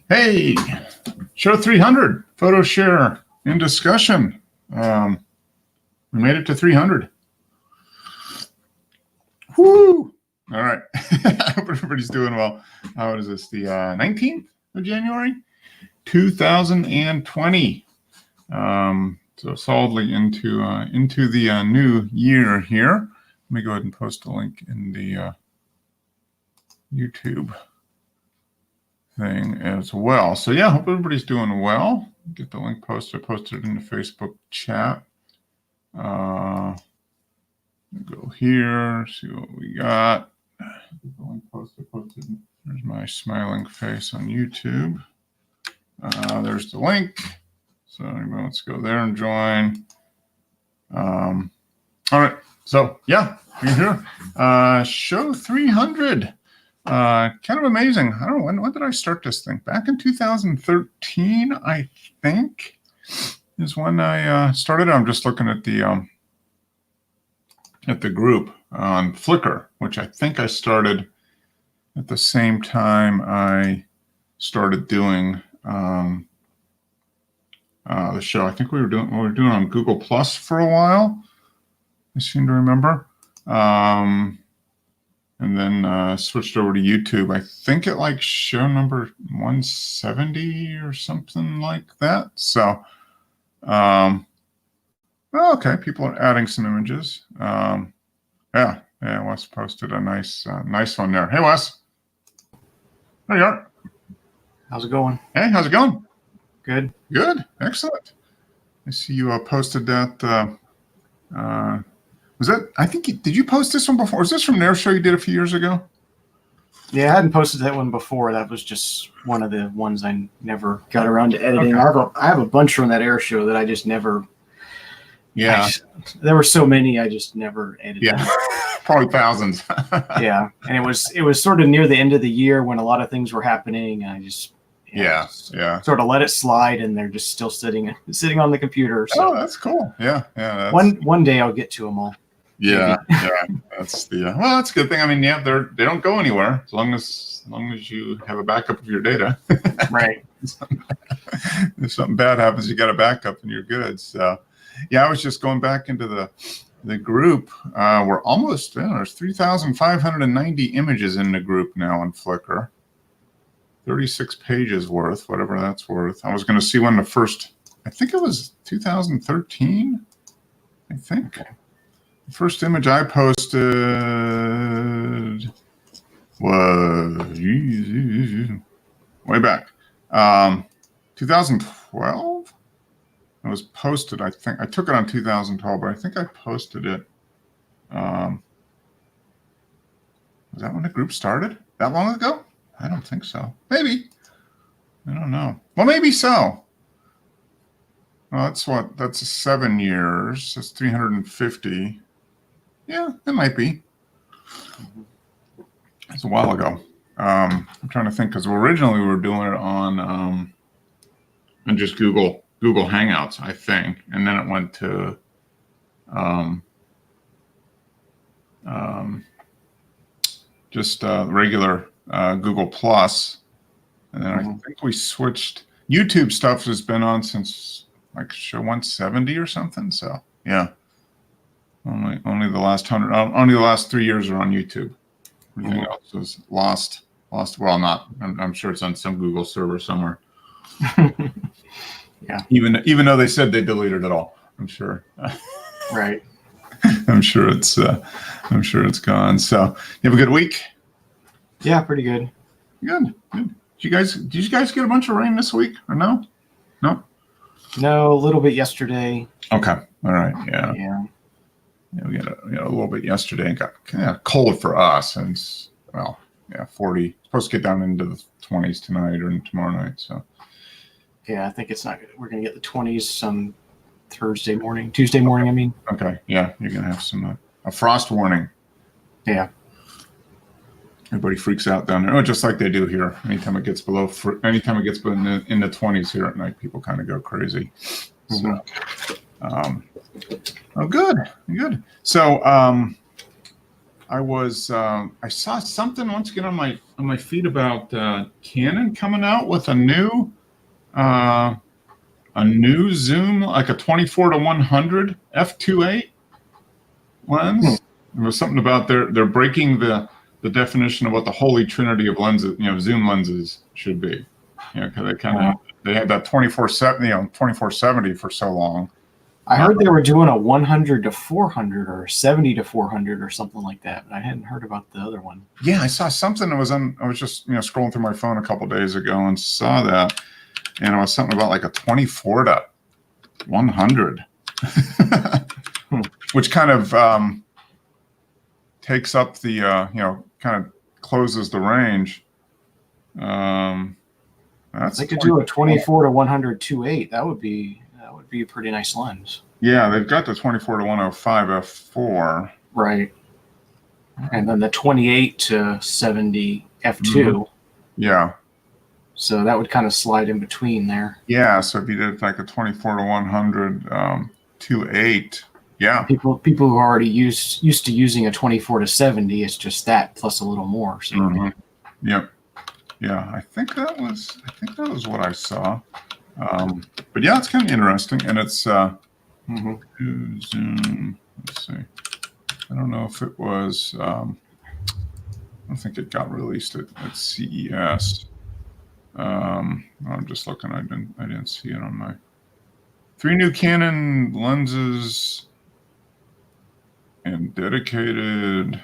Hey, show 300, photo share in discussion. We made it to 300. Woo! All right. I hope everybody's doing well. What is this? The 19th of January, 2020. So solidly into the new year here. Let me go ahead and post a link in the YouTube thing as well. So yeah, hope everybody's doing well. Get the link posted. Posted in the Facebook chat. Go here, see what we got. Get the link posted. There's my smiling face on YouTube. There's the link. So let's go there and join. All right. So yeah, you're here. Show 300. Kind of amazing. I don't know, when did I start this thing? Back in 2013, I think, is when I started. I'm just looking at the group on Flickr, which I think I started at the same time I started doing the show. I think we were doing on Google Plus for a while. I seem to remember. And then switched over to YouTube. I think at like show number 170 or something like that. So, okay, people are adding some images. Yeah, Wes posted a nice one there. Hey, Wes. There you are. How's it going? Hey, how's it going? Good. Good. Excellent. I see you posted that. Was that, I think, did you post this one before? Was this from an air show you did a few years ago? Yeah, I hadn't posted that one before. That was just one of the ones I never got around to editing. Okay. I have a bunch from that air show that I just never. Yeah. There were so many I just never edited. Yeah, probably thousands. Yeah, and it was sort of near the end of the year when a lot of things were happening. And I just sort of let it slide, and they're just still sitting on the computer. So. Oh, that's cool. Yeah. That's... One day I'll get to them all. Yeah, that's the well, that's a good thing. I mean, yeah, they don't go anywhere as long as you have a backup of your data. Right. If something bad happens, you got a backup and you're good. So, yeah, I was just going back into the group. We're almost there's 3,590 images in the group now on Flickr. 36 pages worth, whatever that's worth. I was going to see when the first. I think it was 2013. I think. Okay. The first image I posted was way back, 2012. It was posted. I think I took it on 2012, but I think I posted it. Was that when the group started? That long ago? I don't think so. Maybe. I don't know. Well, maybe so. Well, that's 7 years. That's 350. Yeah, it might be. It's a while ago. I'm trying to think because originally we were doing it on just Google Hangouts, I think, and then it went to just regular Google Plus, and then I think we switched. YouTube stuff has been on since like show 170 or something. So yeah. Only the last 3 years are on YouTube. Everything else is lost. Well, not. I'm sure it's on some Google server somewhere. Yeah. Even though they said they deleted it all, I'm sure. Right. I'm sure it's gone. So you have a good week. Yeah, pretty good. Good. Did you guys get a bunch of rain this week or no? No. No, a little bit yesterday. Okay. All right. Yeah. Yeah. Yeah, we got a little bit yesterday and got kind of cold for us. And it's, 40. It's supposed to get down into the 20s tonight or tomorrow night. So, yeah, I think it's not good. We're going to get the 20s some Tuesday morning, I mean. Okay. Yeah, you're going to have a frost warning. Yeah. Everybody freaks out down there. Oh, just like they do here. Anytime it gets in the 20s here at night, people kind of go crazy. So, oh, good. So, I saw something once again on my feed about Canon coming out with a new zoom, like a 24-100 f2.8 lens. There was something about they're breaking the definition of what the holy trinity of lenses, zoom lenses should be. Because they had that 2470 for so long. I heard they were doing a 100 to 400 or 70 to 400 or something like that, but I hadn't heard about the other one. Yeah, I saw something that was on. I was just scrolling through my phone a couple days ago and saw that, and it was something about like a 24 to 100, which kind of takes up the kind of closes the range. They could do a 24 to 100 2.8. That would be a pretty nice lens. Yeah, they've got the 24 to 105 f4. Right. And then the 28 to 70 f2. Mm-hmm. Yeah. So that would kind of slide in between there. Yeah, so if you did like a 24 to 100 2.8, yeah. People who are already used to using a 24 to 70, it's just that plus a little more. So. Mm-hmm. Yep. Yeah, I think that was what I saw. But yeah, it's kind of interesting, and it's zoom. Let's see. I don't know if it was. I don't think it got released at CES. I'm just looking. I didn't see it on my 3 new Canon lenses and dedicated.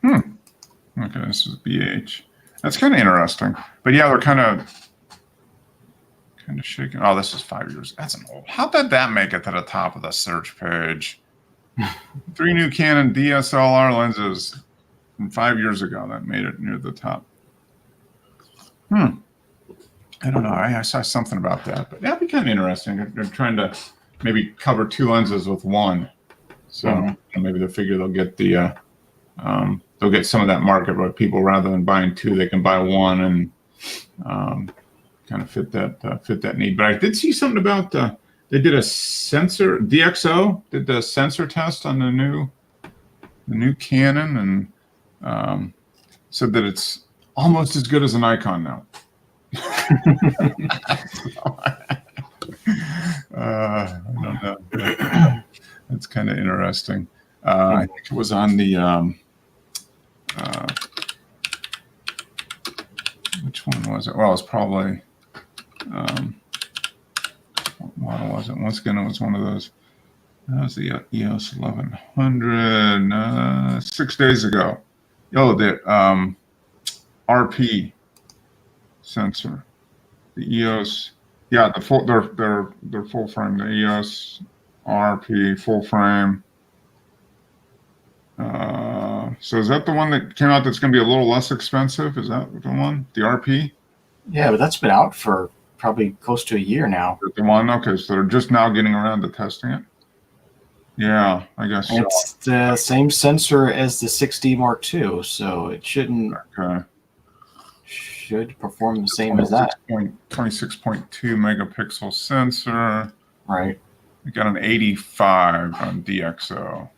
Okay, this is BH. That's kind of interesting, but yeah, they're kind of shaking. Oh, this is 5 years. That's an old. How did that make it to the top of the search page? 3 new Canon DSLR lenses from 5 years ago. That made it near the top. I don't know. I saw something about that, but that'd be kind of interesting. They're trying to maybe cover 2 lenses with one, so maybe they figure they'll get the they'll get some of that market where people, rather than buying 2, they can buy 1 and kind of fit that need. But I did see something about they did a sensor. DxO did the sensor test on the new Canon and said that it's almost as good as an Nikon now. I don't know. That's kind of interesting. I think it was on the which one was it? Well, it's probably what model was it? Once again, it was one of those. That was the EOS 1100 6 days ago. Oh, the RP sensor, the EOS. Yeah, the full their full frame, the EOS RP full frame. So is that the one that came out that's going to be a little less expensive? Is that the one? The RP? Yeah, but that's been out for probably close to a year now. The one? Okay, so they're just now getting around to testing it? Yeah, I guess so. It's the same sensor as the 6D Mark II, so it should perform the same as that. 26.2 megapixel sensor. Right. We got an 85 on DxO.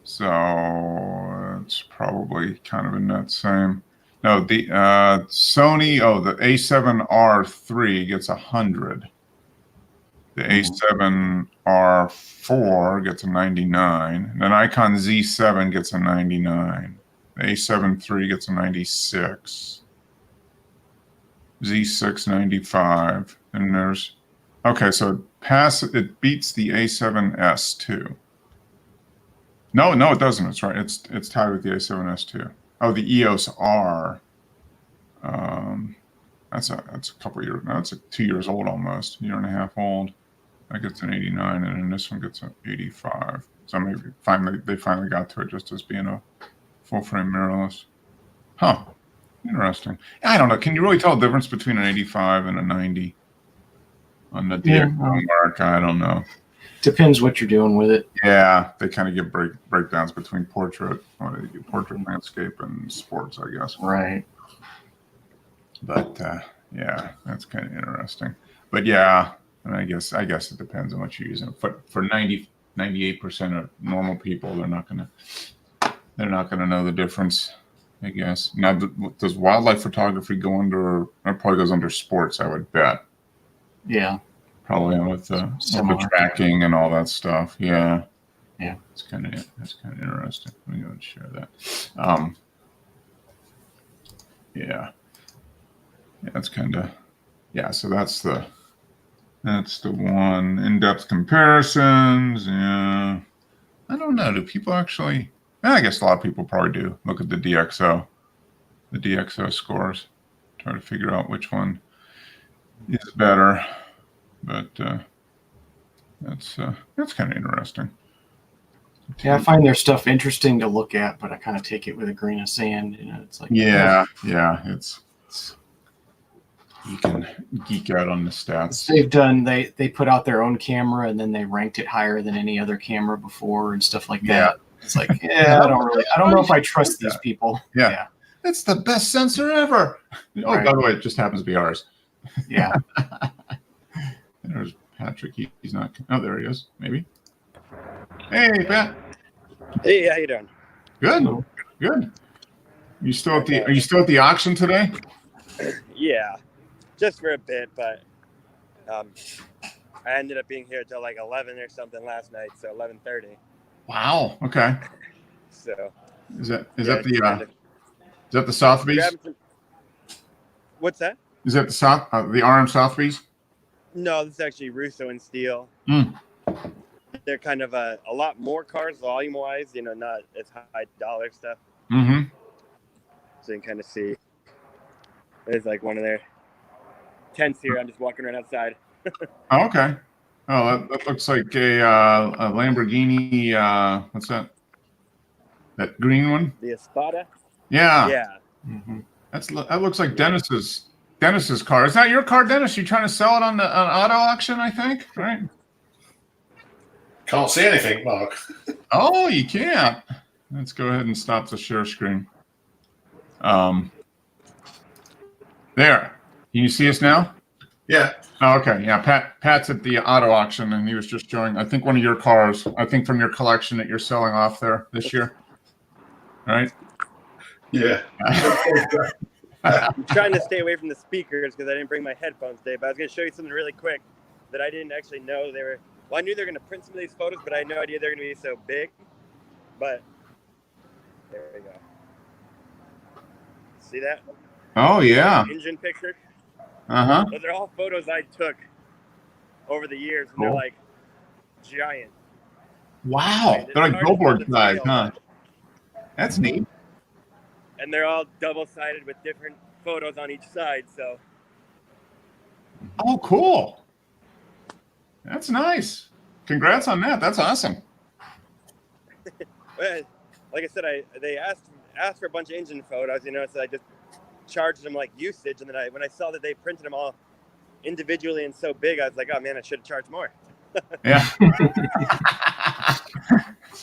So it's probably kind of in that same. No, the Sony. Oh, the A7R3 gets 100. The A7R4 gets a 99. The Nikon Z7 gets a 99. The A7 III gets a 96. Z6 95. And there's so it beats the A7S too. No, it doesn't. It's right. It's tied with the A7S too. Oh, the EOS R. That's a couple of years. No, it's 2 years old almost. A year and a half old. That gets an 89, and then this one gets an 85. So maybe they finally got to it just as being a full frame mirrorless. Huh. Interesting. I don't know. Can you really tell the difference between an 85 and a 90 on the DxO Mark? I don't know. Depends what you're doing with it. Yeah, they kind of give breakdowns between portrait landscape and sports, I guess. Right. But yeah, that's kind of interesting. But yeah, and I guess it depends on what you're using. For 98% of normal people, they're not going to they're not going to know the difference, I guess. Now, does wildlife photography go under? It probably goes under sports, I would bet. Yeah. Probably with the tracking and all that stuff. Yeah. Yeah. That's kind of interesting. Let me go and share that. Yeah. That's kind of, so that's the one. In-depth comparisons. Yeah. I don't know. Do people actually, I guess a lot of people probably do look at the DxO scores, try to figure out which one is better. But that's kind of interesting. Yeah, I find their stuff interesting to look at, but I kind of take it with a grain of sand. It's like it's you can geek out on the stats. They've done. They put out their own camera and then they ranked it higher than any other camera before and stuff like that. It's like, I don't know if I trust these people. Yeah. It's the best sensor ever. Oh, right. By the way, it just happens to be ours. Yeah. There's Patrick. He's not. Oh, there he is. Maybe. Hey, Pat. Hey, how you doing? Good. Good. Are you still at the auction today? Yeah, just for a bit, but I ended up being here till like 11 or something last night, so 11:30. Wow. Okay. So. Is that the Sotheby's? What's that? Is that the RM Sotheby's? No, this is actually Russo and Steel. They're kind of a lot more cars volume-wise, not as high dollar stuff. Mm-hmm. So you can kind of see. There's like one of their tents here. I'm just walking around outside. Oh, okay. Oh, that looks like a Lamborghini. What's that? That green one? The Espada? Yeah. Yeah. Mm-hmm. That looks like Dennis's car. Is that your car, Dennis? You trying to sell it on auto auction, I think, right? Can't see anything, Mark. Oh, you can't. Let's go ahead and stop the share screen. There. Can you see us now? Yeah. Oh, okay. Yeah. Pat's at the auto auction, and he was just showing, I think, one of your cars, I think from your collection that you're selling off there this year. All right? Yeah. I'm trying to stay away from the speakers because I didn't bring my headphones today, but I was going to show you something really quick that I didn't actually know they were. Well, I knew they were going to print some of these photos, but I had no idea they're going to be so big. But there we go. See that? Oh, yeah. Engine picture. Uh-huh. Those are all photos I took over the years, and they're like giant. Wow. They're like billboard size, huh? That's neat. And they're all double-sided with different photos on each side, so. Oh, cool. That's nice. Congrats on that. That's awesome. Well, like I said, they asked for a bunch of engine photos, so I just charged them like usage, and then when I saw that they printed them all individually and so big, I was like, oh man, I should have charged more. Yeah.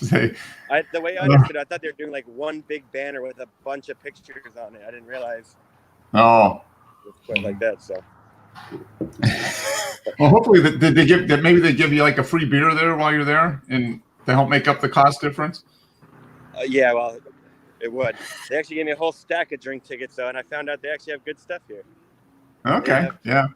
The way I understood it, I thought they were doing like one big banner with a bunch of pictures on it. I didn't realize. Oh. It was quite like that. So. Well, hopefully, maybe they give you like a free beer there while you're there, and to help make up the cost difference. Yeah, well, it would. They actually gave me a whole stack of drink tickets, and I found out they actually have good stuff here. Okay, yeah.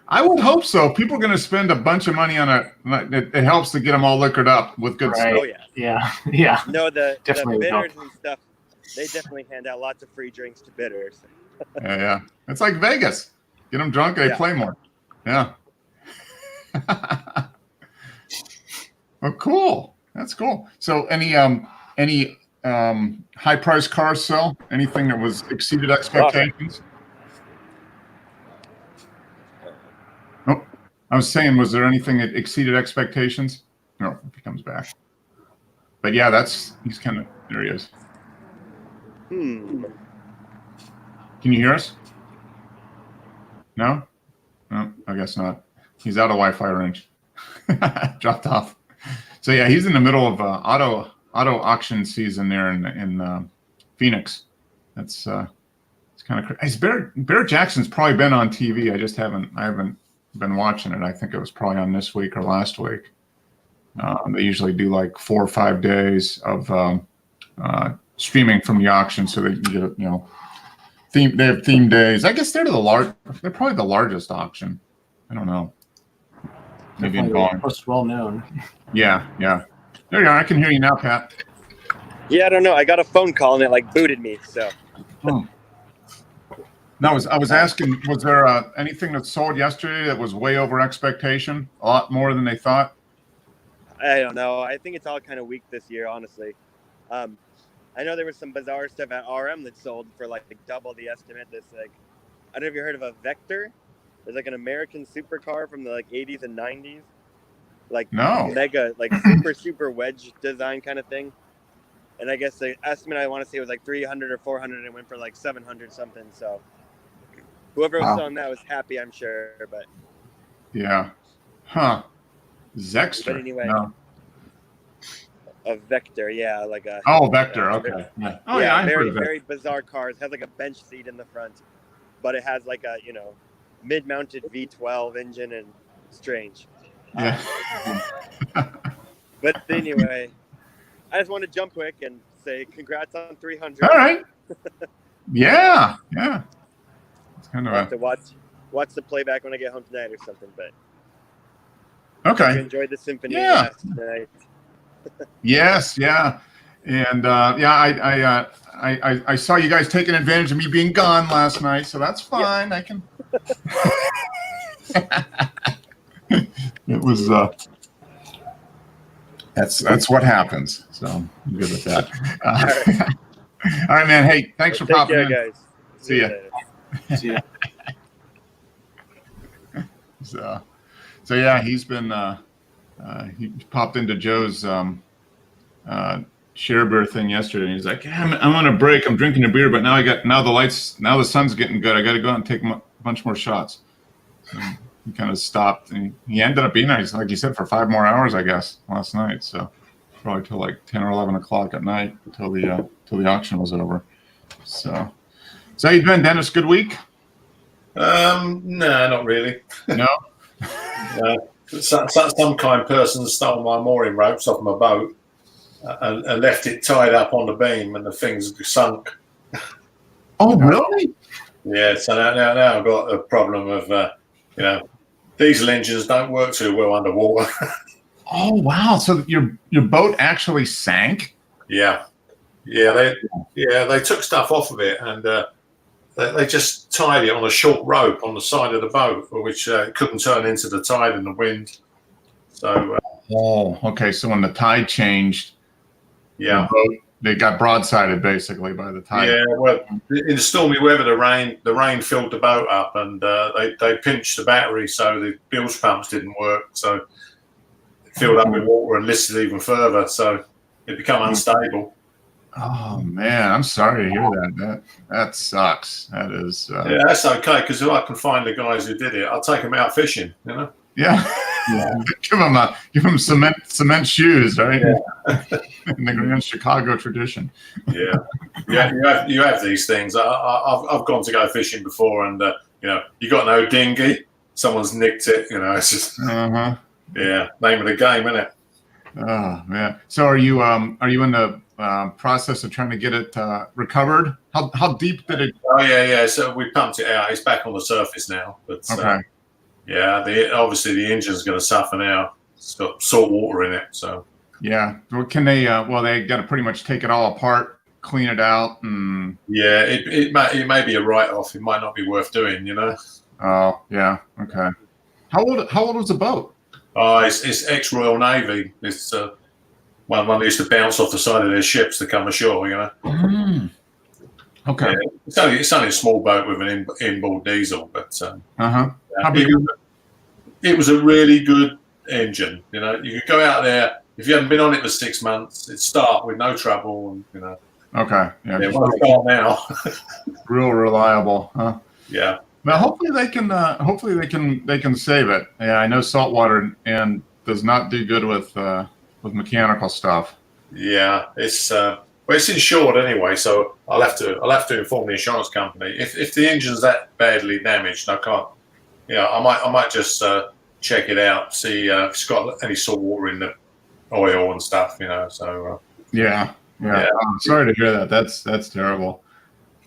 I would hope so. People are going to spend a bunch of money on it helps to get them all liquored up with good stuff. Oh, yeah. Yeah. No, the bidders and stuff, they definitely hand out lots of free drinks to bidders. Yeah. It's like Vegas. Get them drunk, they play more. Yeah. Oh, cool. That's cool. So any high price cars sell? Anything that was exceeded expectations? Oh, I was saying, was there anything that exceeded expectations? No, if he comes back. But yeah, he's kind of, there he is. Can you hear us? No? No, I guess not. He's out of Wi-Fi range. Dropped off. So yeah, he's in the middle of auto auction season there in Phoenix. It's kind of crazy. Barrett Jackson's probably been on TV. I haven't been watching it. I think it was probably on this week or last week. They usually do like 4 or 5 days of streaming from the auction, so they can get it. They have theme days. I guess they're They're probably the largest auction. I don't know. Maybe in volume. Most well known. Yeah. There you are. I can hear you now, Pat. Yeah, I don't know. I got a phone call and it like booted me. So. No, I was asking, was there anything that sold yesterday that was way over expectation? A lot more than they thought? I don't know. I think it's all kind of weak this year, honestly. I know there was some bizarre stuff at RM that sold for like double the estimate. This I don't know if you heard of a Vector. There's like an American supercar from the 80s and 90s. Mega, super wedge design kind of thing. And I guess the estimate I want to say was like 300 or 400 and it went for like 700 something. So whoever was selling that was happy, I'm sure. But yeah. Huh. Zexter. But anyway. No. A Vector, yeah, Vector, okay. Yeah. Oh yeah, very bizarre cars. It has like a bench seat in the front, but it has like a mid-mounted V12 engine and strange. Yeah. But anyway, I just want to jump quick and say congrats on 300. All right. Yeah. It's kind of I'll have to watch the playback when I get home tonight or something. But okay. I enjoyed the symphony last night. Yes, yeah, and I saw you guys taking advantage of me being gone last night, so that's fine. Yeah. I can. It was. That's what happens. So I'm good with that. All right, man. Hey, thanks for popping in, guys. See ya. See ya. So yeah, he's been. He popped into Joe's share beer thing yesterday, and he's like, "Yeah, I'm on a break. I'm drinking a beer, but now the sun's getting good. I got to go out and take a bunch more shots." So he kind of stopped, and he ended up being nice, like you said, for 5 more hours, I guess, last night. So probably till like 10 or 11 o'clock at night till the auction was over. So how you been, Dennis? Good week? No, not really. No. Some kind person stole my mooring ropes off my boat and left it tied up on the beam, and the thing's sunk. Oh, really? Yeah. So now I've got a problem of diesel engines don't work too well underwater. Oh wow! So your boat actually sank? Yeah. They took stuff off of it and they just tied it on a short rope on the side of the boat, which couldn't turn into the tide and the wind. So. Okay. So when the tide changed, the boat, they got broadsided basically by the tide. Yeah. Well, in stormy weather, the rain filled the boat up, and they pinched the battery, so the bilge pumps didn't work. So it filled up with water and listed even further. So it became unstable. Oh man, I'm sorry to hear that. That sucks. That is. Yeah, that's okay, because if I can find the guys who did it, I'll take them out fishing. Yeah. give them cement shoes, right? Yeah. In the grand Chicago tradition. Yeah. You have these things. I've gone to go fishing before, and you got no dinghy. Someone's nicked it. It's just. Yeah. Name of the game, isn't it? Oh man. So are you in the process of trying to get it recovered? How deep did it? Oh yeah. So we pumped it out. It's back on the surface now. But okay. Obviously the engine's going to suffer now. It's got salt water in it. So yeah. Well, can they? They got to pretty much take it all apart, clean it out, and yeah. It may be a write-off. It might not be worth doing. Oh yeah. Okay. How old was the boat? Oh, it's ex-Royal Navy. It's one that used to bounce off the side of their ships to come ashore. Okay. Yeah, it's only a small boat with an inboard diesel, but How big? It was a really good engine. You could go out there if you haven't been on it for 6 months. It'd start with no trouble, and Okay. Yeah. It won't start now. Real reliable, huh? Yeah. Well, hopefully they can. They can save it. Yeah, I know saltwater and does not do good with mechanical stuff. Yeah, it's insured anyway, so I'll have to inform the insurance company if the engine's that badly damaged. I can't. I might just check it out, see if it's got any salt water in the oil and stuff. So. Yeah. Yeah. Oh, sorry to hear that. That's terrible.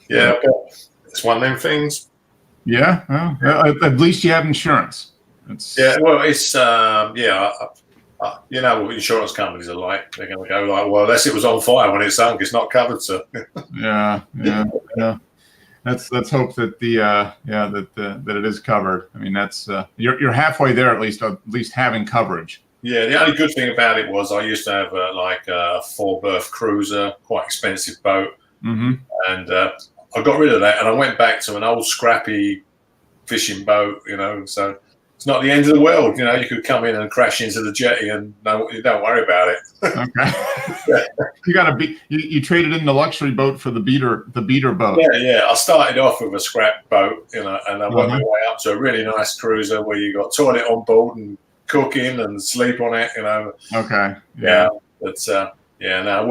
Yeah, but it's one of them things. Yeah. Well, at least you have insurance. Yeah. Well, it's you know what insurance companies are like. They're going to go like, well, unless it was on fire when it sunk, it's not covered, sir. Yeah. Let's hope that that it is covered. I mean, that's you're halfway there at least having coverage. Yeah, the only good thing about it was I used to have like a 4-berth cruiser, quite expensive boat, Mm-hmm. and I got rid of that and I went back to an old scrappy fishing boat. You know, so it's not the end of the world. You know, you could come in and crash into the jetty and you don't worry about it. Okay. You traded in the luxury boat for the beater boat. Yeah. I started off with a scrap boat, you know, and I worked my way up to a really nice cruiser where you got toilet on board and cooking and sleep on it, you know. Okay. Yeah. But no,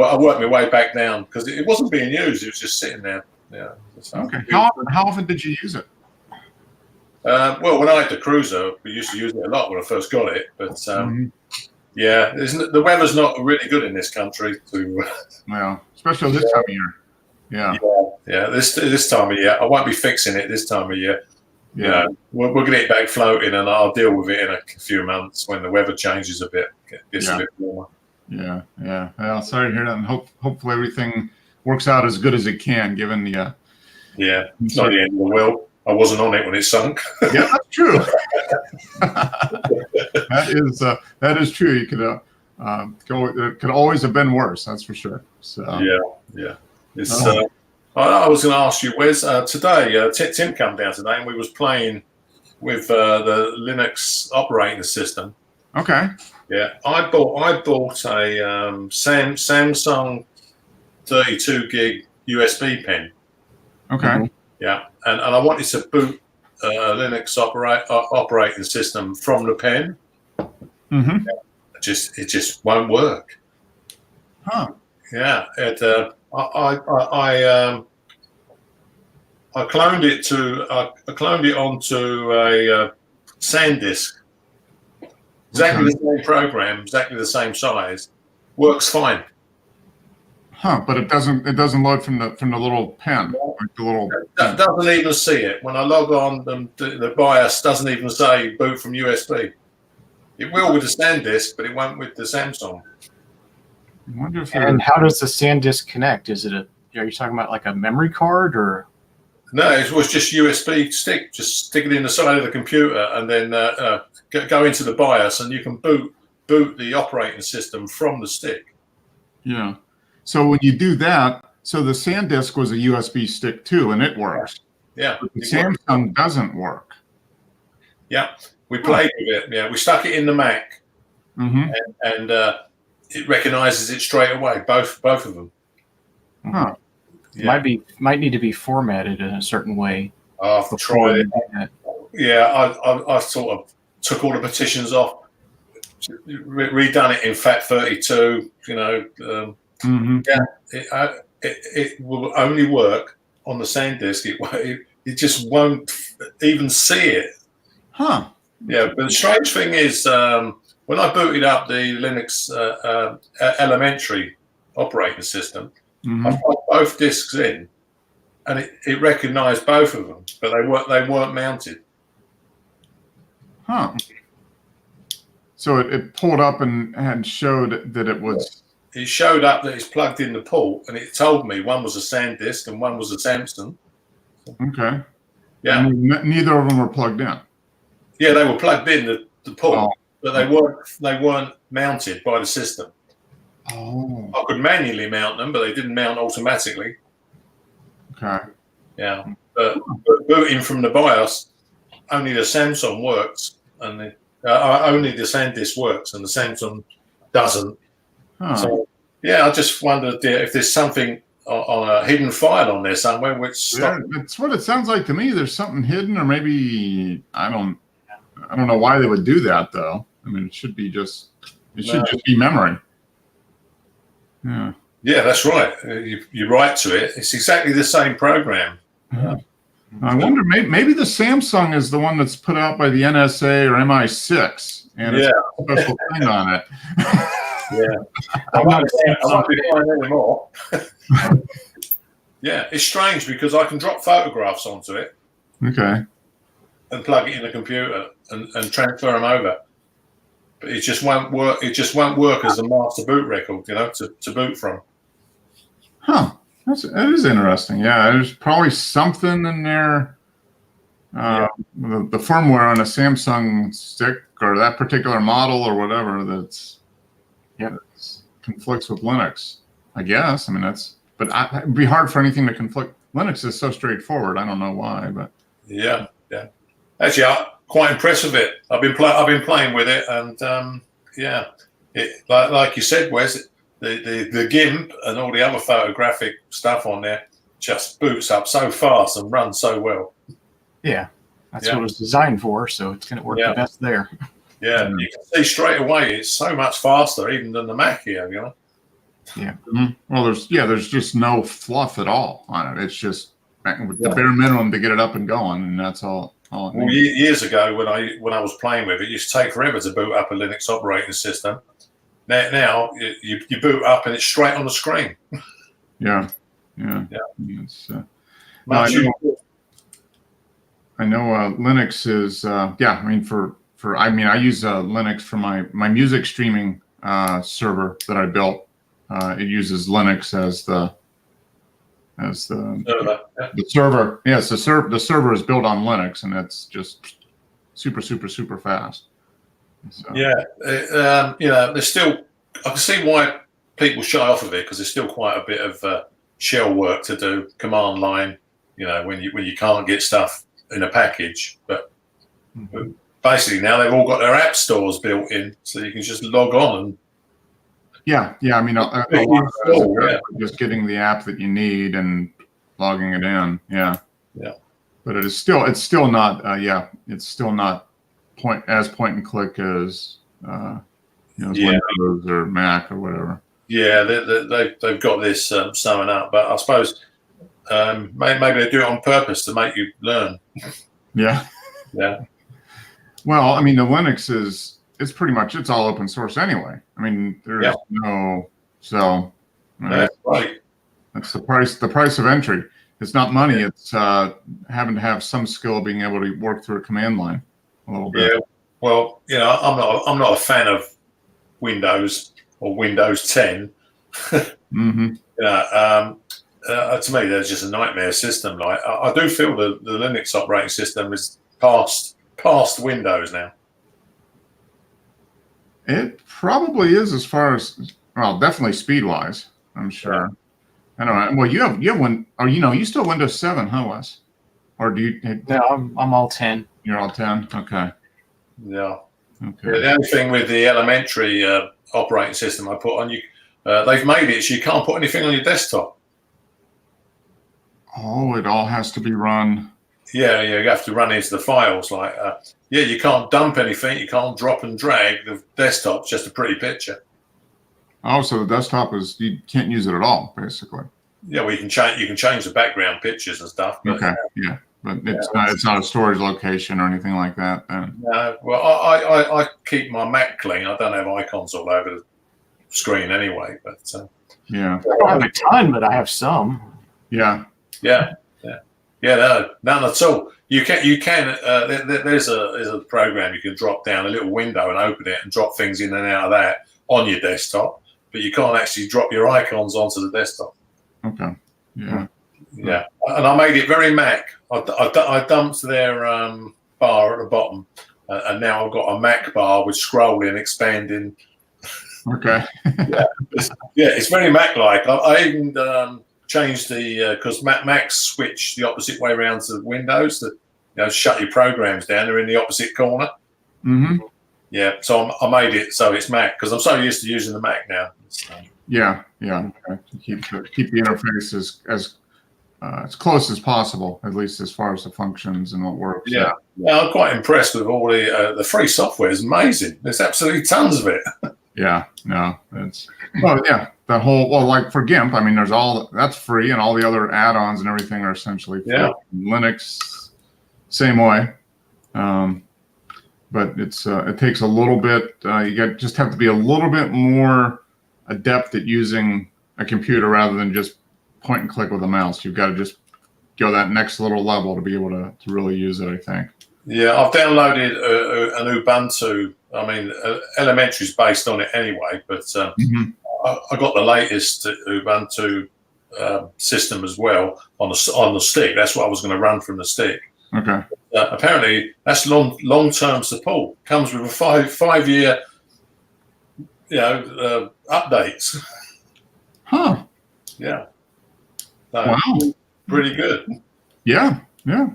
I worked my way back down because it wasn't being used; it was just sitting there. Yeah. So, Okay. How often did you use it? Well, when I had the cruiser, we used to use it a lot when I first got it. But yeah, the weather's not really good in this country. Well, especially this time of year. Yeah. This time of year, I won't be fixing it this time of year. Yeah. You know, we'll get it back floating, and I'll deal with it in a few months when the weather changes a bit, gets a bit warmer. Yeah. Well, sorry to hear that, and hopefully everything works out as good as it can, given the. It's not the end of the world. I wasn't on it when it sunk. Yeah, that's true. That is true. You could it could always have been worse. That's for sure. So yeah. It's. I was going to ask you, Wes. Today, Tim came down today, and we was playing with the Linux operating system. Okay. Yeah, I bought a Samsung 32 gig USB pen. Okay. Yeah, and I wanted to boot Linux operating system from the pen. Mm-hmm. It just won't work. Huh. Yeah, I cloned it onto a SanDisk. Exactly the same program, exactly the same size, works fine. Huh? But it doesn't load from the little pen, like the little. That doesn't even see it when I log on. The BIOS doesn't even say boot from USB. It will with the SanDisk, but it won't with the Samsung. I wonder if. And how does the SanDisk connect? Are you talking about like a memory card or? No, it was just USB stick. Just stick it in the side of the computer and then go into the BIOS, and you can boot the operating system from the stick. Yeah. So when you do that, so the SanDisk was a USB stick too, and it works. Yeah. But the Samsung doesn't work. Yeah. We played with it. Yeah. We stuck it in the Mac, Mm-hmm. and it recognizes it straight away. Both of them. Huh. Yeah. Might need to be formatted in a certain way. I've tried it. Yeah, I sort of took all the partitions off, redone it in FAT32. You know, yeah, it will only work on the SanDisk. It just won't even see it. Huh. Yeah, but the strange thing is, when I booted up the Linux elementary operating system, I put both disks in, and it recognised both of them, but they weren't mounted. Huh. So it pulled up and showed that it was. It showed up that it's plugged in the port, and it told me one was a SanDisk and one was a Samsung. Okay. Yeah. And neither of them were plugged in. Yeah, they were plugged in the port, but they weren't mounted by the system. Oh. I could manually mount them, but they didn't mount automatically. Okay. Yeah. But booting from the BIOS, only the Samsung works, and only the SanDisk works, and the Samsung doesn't. Huh. So, yeah, I just wondered if there's something on a hidden file on there somewhere which. Yeah, that's what it sounds like to me. There's something hidden, or maybe I don't know why they would do that though. I mean, it should just be memory. Yeah. Yeah, that's right. You write to it. It's exactly the same program. Yeah. I wonder, maybe the Samsung is the one that's put out by the NSA or MI6, and it's a special thing on it. I won't be buying anymore. Yeah, it's strange because I can drop photographs onto it Okay. and plug it in the computer and transfer them over. But it just won't work. It just won't work as a master boot record, to boot from. Huh. That is interesting. Yeah, there's probably something in there. The firmware on a Samsung stick or that particular model or whatever that's conflicts with Linux. I guess. I mean, it'd be hard for anything to conflict. Linux is so straightforward. I don't know why, but Yeah. Actually, I'm quite impressed with it. I've been playing with it, and it like you said, Wes, the GIMP and all the other photographic stuff on there just boots up so fast and runs so well. Yeah, that's what it was designed for, so it's going to work the best there. Yeah, you can see straight away it's so much faster even than the Mac here, Yeah. Mm-hmm. Well, there's just no fluff at all on it. It's just the bare minimum to get it up and going, and that's all. Well, years ago when I was playing with it, it used to take forever to boot up a Linux operating system. Now you boot up and it's straight on the screen. Yeah. It's, I know Linux is I mean I use Linux for my music streaming server that I built. It uses Linux as the server. Yes, the server is built on Linux, and it's just super fast. So. There's still, I can see why people shy off of it because there's still quite a bit of shell work to do, command line. When you can't get stuff in a package, but basically now they've all got their app stores built in, so you can just log on and. Yeah. I mean, just getting the app that you need and logging it in. Yeah. But it's still not. It's still not point and click as Windows or Mac or whatever. Yeah, they've got this sewn up, but I suppose maybe they do it on purpose to make you learn. Yeah. Well, I mean, the Linux it's all open source anyway. I mean, there's That's right. That's the price of entry. It's not money. It's having to have some skill of being able to work through a command line a little bit. Yeah. Well, I'm not a fan of Windows or Windows 10. Mm-hmm. To me, that's just a nightmare system. Like I do feel the Linux operating system is past Windows now. It probably is as far as definitely speed wise. I'm sure. Yeah. I don't know. Well, you have one. Or you still Windows 7, huh, Wes? Or do you? No, I'm all 10. You're all 10. Okay. Yeah. Okay. Yeah, the only thing with the elementary operating system I put on you, they've made it so you can't put anything on your desktop. Oh, it all has to be run. Yeah, you have to run into the files. Like, you can't dump anything. You can't drop and drag. The desktop's just a pretty picture. Oh, so the desktop you can't use it at all, basically. Yeah, well, you can change the background pictures and stuff. But, okay, yeah, but it's not a storage location or anything like that. Then. No, well, I keep my Mac clean. I don't have icons all over the screen anyway. But yeah, I don't have a ton, but I have some. Yeah. No, none at all. You can. There's a program you can drop down a little window and open it and drop things in and out of that on your desktop, but you can't actually drop your icons onto the desktop. Okay. Yeah. Yeah, and I made it very Mac. I dumped their bar at the bottom, and now I've got a Mac bar with scrolling, expanding. Okay. It's very Mac-like. I even changed because Macs switch the opposite way around to Windows to shut your programs down. They're in the opposite corner. Mm-hmm. Yeah, so I made it so it's Mac because I'm so used to using the Mac now. So. Yeah. Okay. Keep the interface as close as possible, at least as far as the functions and what works. Yeah, I'm quite impressed with all the free software. It's amazing. There's absolutely tons of it. Yeah, no, it's the whole like for GIMP. I mean, there's that's free, and all the other add-ons and everything are essentially free. Yeah. Linux, same way, but it takes a little bit. You just have to be a little bit more adept at using a computer rather than just point and click with a mouse. You've got to just go that next little level to be able to really use it, I think. Yeah, I've downloaded an Ubuntu. I mean, elementary is based on it anyway, but I got the latest Ubuntu system as well on the stick. That's what I was going to run from the stick. Okay. Apparently, that's long-term support. Comes with a five-year, updates. Huh. Yeah. So, Wow. Pretty good. Yeah. No,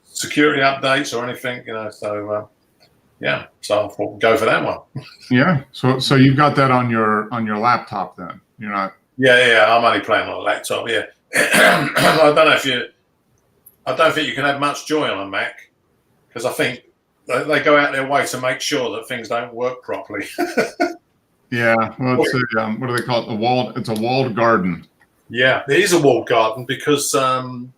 Security updates or anything, So I thought go for that one. Yeah. So you've got that on your laptop then. You're not. Yeah. I'm only playing on a laptop. Yeah. I don't think you can have much joy on a Mac because I think they go out their way to make sure that things don't work properly. Yeah. Well, it's what do they call it? It's a walled garden. Yeah, it is a walled garden because I'm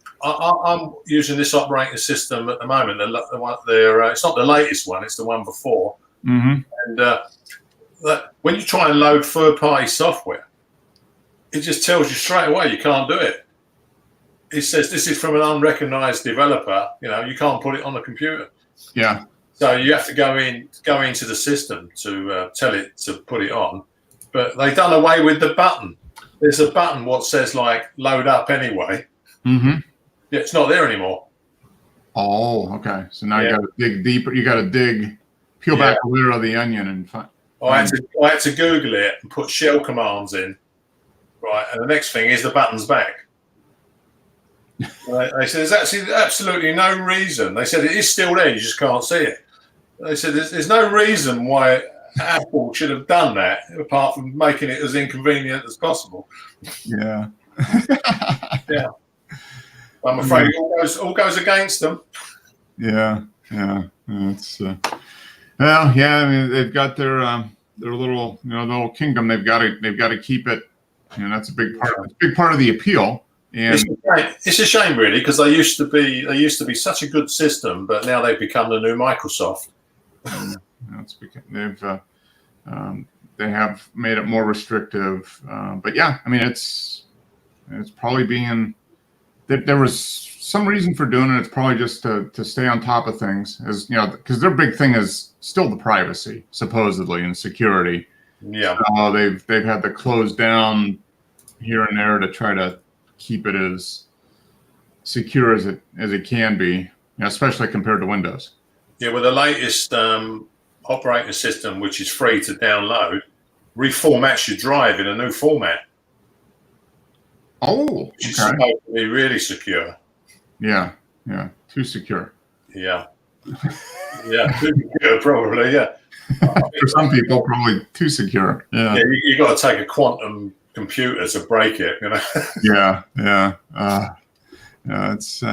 using this operating system at the moment. The one it's not the latest one; it's the one before. Mm-hmm. And when you try and load third-party software, it just tells you straight away you can't do it. It says this is from an unrecognized developer. You can't put it on a computer. Yeah. So you have to go into the system to tell it to put it on. But they've done away with the button. There's a button what says like load up anyway. Mm-hmm. Yeah, it's not there anymore. Oh, okay. So now you got to dig deeper. You got to peel back a layer of the onion and find. I had to Google it and put shell commands in. Right, and the next thing is the button's back. They said there's absolutely no reason. They said it is still there, you just can't see it. They said there's no reason why Apple should have done that apart from making it as inconvenient as possible. Yeah. Yeah. I'm afraid it all goes against them. Yeah. It's well, yeah. I mean, they've got their little little kingdom. They've got to keep it. That's a big part. It's a big part of the appeal. And it's a shame, really, because they used to be such a good system, but now they've become the new Microsoft. They have made it more restrictive. But yeah, I mean, it's probably being. There was some reason for doing it. It's probably just to stay on top of things, as because their big thing is still the privacy, supposedly, and security. Yeah. So they've had to close down here and there to try to keep it as secure as it can be, especially compared to Windows. Yeah, well, the latest operating system, which is free to download, reformats your drive in a new format. Oh, okay. Which is supposed to be really secure. Yeah, too secure. Yeah, too secure, probably. Yeah. For some people, probably too secure. Yeah. You got to take a quantum computer to break it. Yeah. It's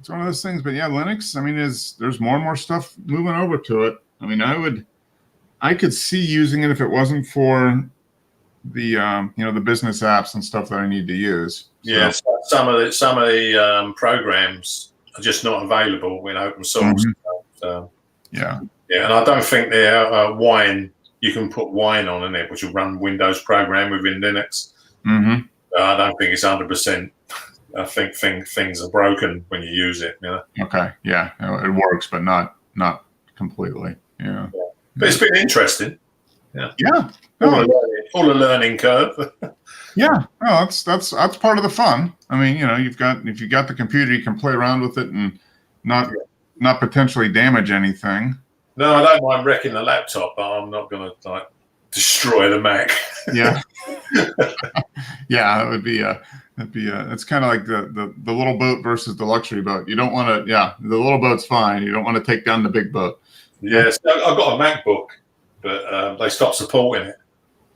it's one of those things. But yeah, Linux. I mean, there's more and more stuff moving over to it. I mean, I could see using it if it wasn't for the the business apps and stuff that I need to use. So. Yeah, some of the programs are just not available in open source. Mm-hmm. So, yeah, and I don't think they're Wine. You can put Wine on in it, which will run Windows program within Linux. Mm-hmm. I don't think it's 100%. I think things are broken when you use it. Okay. Yeah, it works, but not completely. Yeah. But it's been interesting. Yeah. All a learning curve. Yeah. No, that's part of the fun. I mean, if you've got the computer, you can play around with it and not potentially damage anything. No, I don't mind wrecking the laptop, but I'm not going to destroy the Mac. Yeah. Yeah, that would be it's kind of like the little boat versus the luxury boat. You don't want to. Yeah, the little boat's fine. You don't want to take down the big boat. Yes, I've got a MacBook, but they stopped supporting it.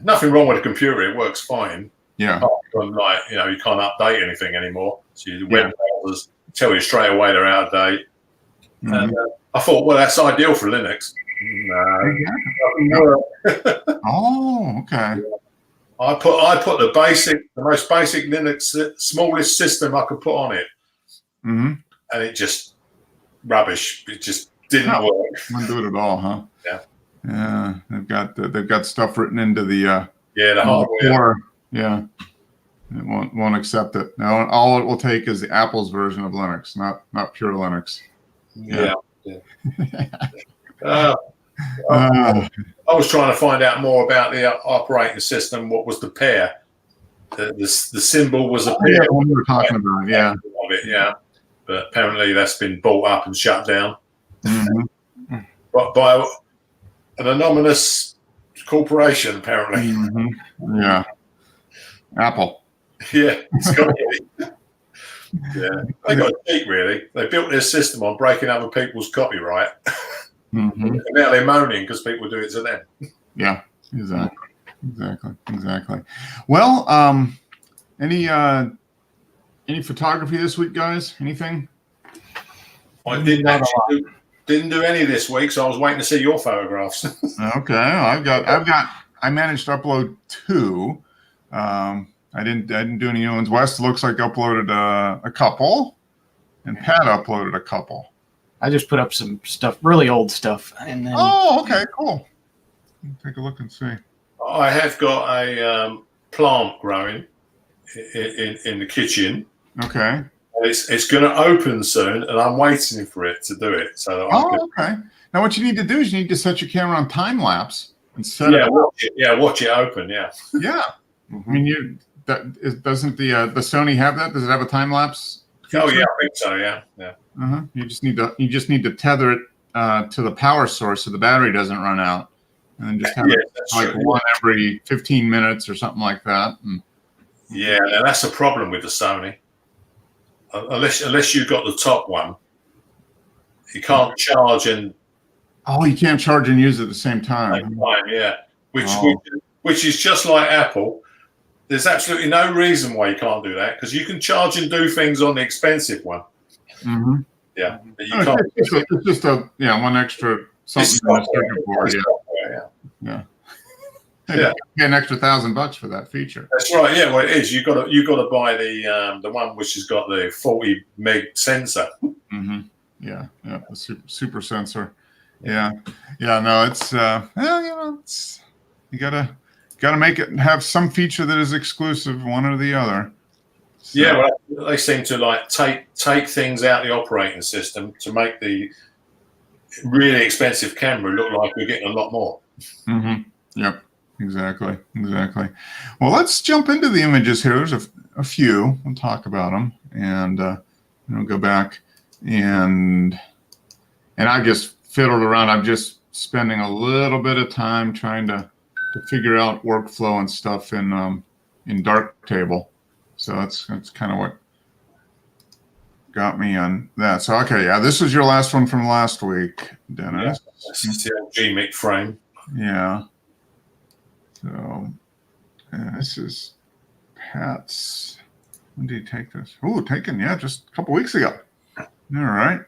Nothing wrong with the computer; it works fine. Yeah. You can't update anything anymore. So the web browsers tell you straight away they're out of date. Mm-hmm. And I thought, well, that's ideal for Linux. No. Oh, okay. I put the most basic Linux, smallest system I could put on it, mm-hmm. and it just rubbish. It just didn't work. Didn't do it at all, huh? Yeah. Yeah, they've got stuff written into the the hardware. core. Yeah, it won't accept it. Now all it will take is the Apple's version of Linux, not pure Linux. Yeah. Uh, I was trying to find out more about the operating system. What was the pair? The symbol was a pair. what we were talking about, yeah. Of it, yeah. But apparently that's been bought up and shut down. Mm-hmm. But by an anonymous corporation, apparently. Mm-hmm. Yeah. Apple. Yeah, it's got to be. Yeah, they got cheap, really. They built their system on breaking other people's copyright. Mm-hmm. And now they're moaning because people do it to them. Yeah, exactly. Well, any photography this week, guys? Anything? I didn't do any this week, so I was waiting to see your photographs. Okay, I managed to upload 2. I didn't do any new ones. Wes looks like uploaded a couple, and Pat uploaded a couple. I just put up some stuff, really old stuff, and then. Oh, okay, cool. Take a look and see. I have got a plant growing in the kitchen. Okay. It's going to open soon, and I'm waiting for it to do it. So okay. Now, what you need to do is you need to set your camera on time lapse and set it. Watch it open. Yeah. Yeah. I mean, doesn't the Sony have that? Does it have a time lapse? Oh yeah, I think so. Yeah. Uh-huh. You just need to tether it to the power source so the battery doesn't run out, and then just have it one every 15 minutes or something like that. And, now that's a problem with the Sony. Unless you've got the top one, you can't charge and. Oh, you can't charge and use it at the same time. Yeah, which is just like Apple. There's absolutely no reason why you can't do that because you can charge and do things on the expensive one. Mm-hmm. Yeah, but you can't. It's just one extra something on the circuit board. Yeah. Get an extra $1,000 for that feature. That's right. Yeah, well, it is. You got to buy the one which has got the 40 meg sensor. Mm-hmm. Yeah, the super sensor. Yeah. No, it's it's you gotta make it have some feature that is exclusive, one or the other. So. Yeah, well, they seem to take things out the operating system to make the really expensive camera look like we're getting a lot more. Mm-hmm. Yep. Exactly. Well, let's jump into the images here. There's a few. We'll talk about them, and we'll go back and I just fiddled around. I'm just spending a little bit of time trying to figure out workflow and stuff in Darktable. So that's kind of what got me on that. So this was your last one from last week, Dennis. Yeah, this is the GMIC frame. Yeah. So this is Pat's. When did he take this? Oh, just a couple weeks ago. All right.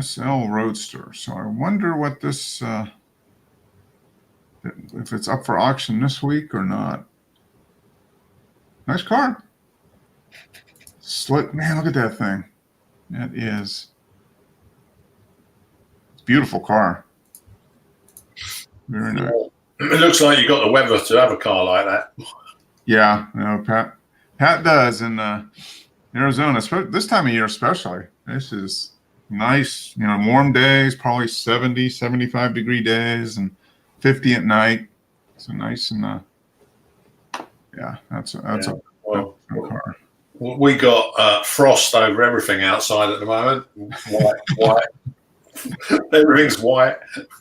SL Roadster. So I wonder what this, if it's up for auction this week or not. Nice car. Slick, man, look at that thing. That is. It's a beautiful car. Very nice. It looks like you got the weather to have a car like that. Yeah, Pat does in Arizona, this time of year especially. This is nice, warm days, probably 70, 75 degree days and 50 at night. So nice and that's a car. We got frost over everything outside at the moment. White. Everything's white.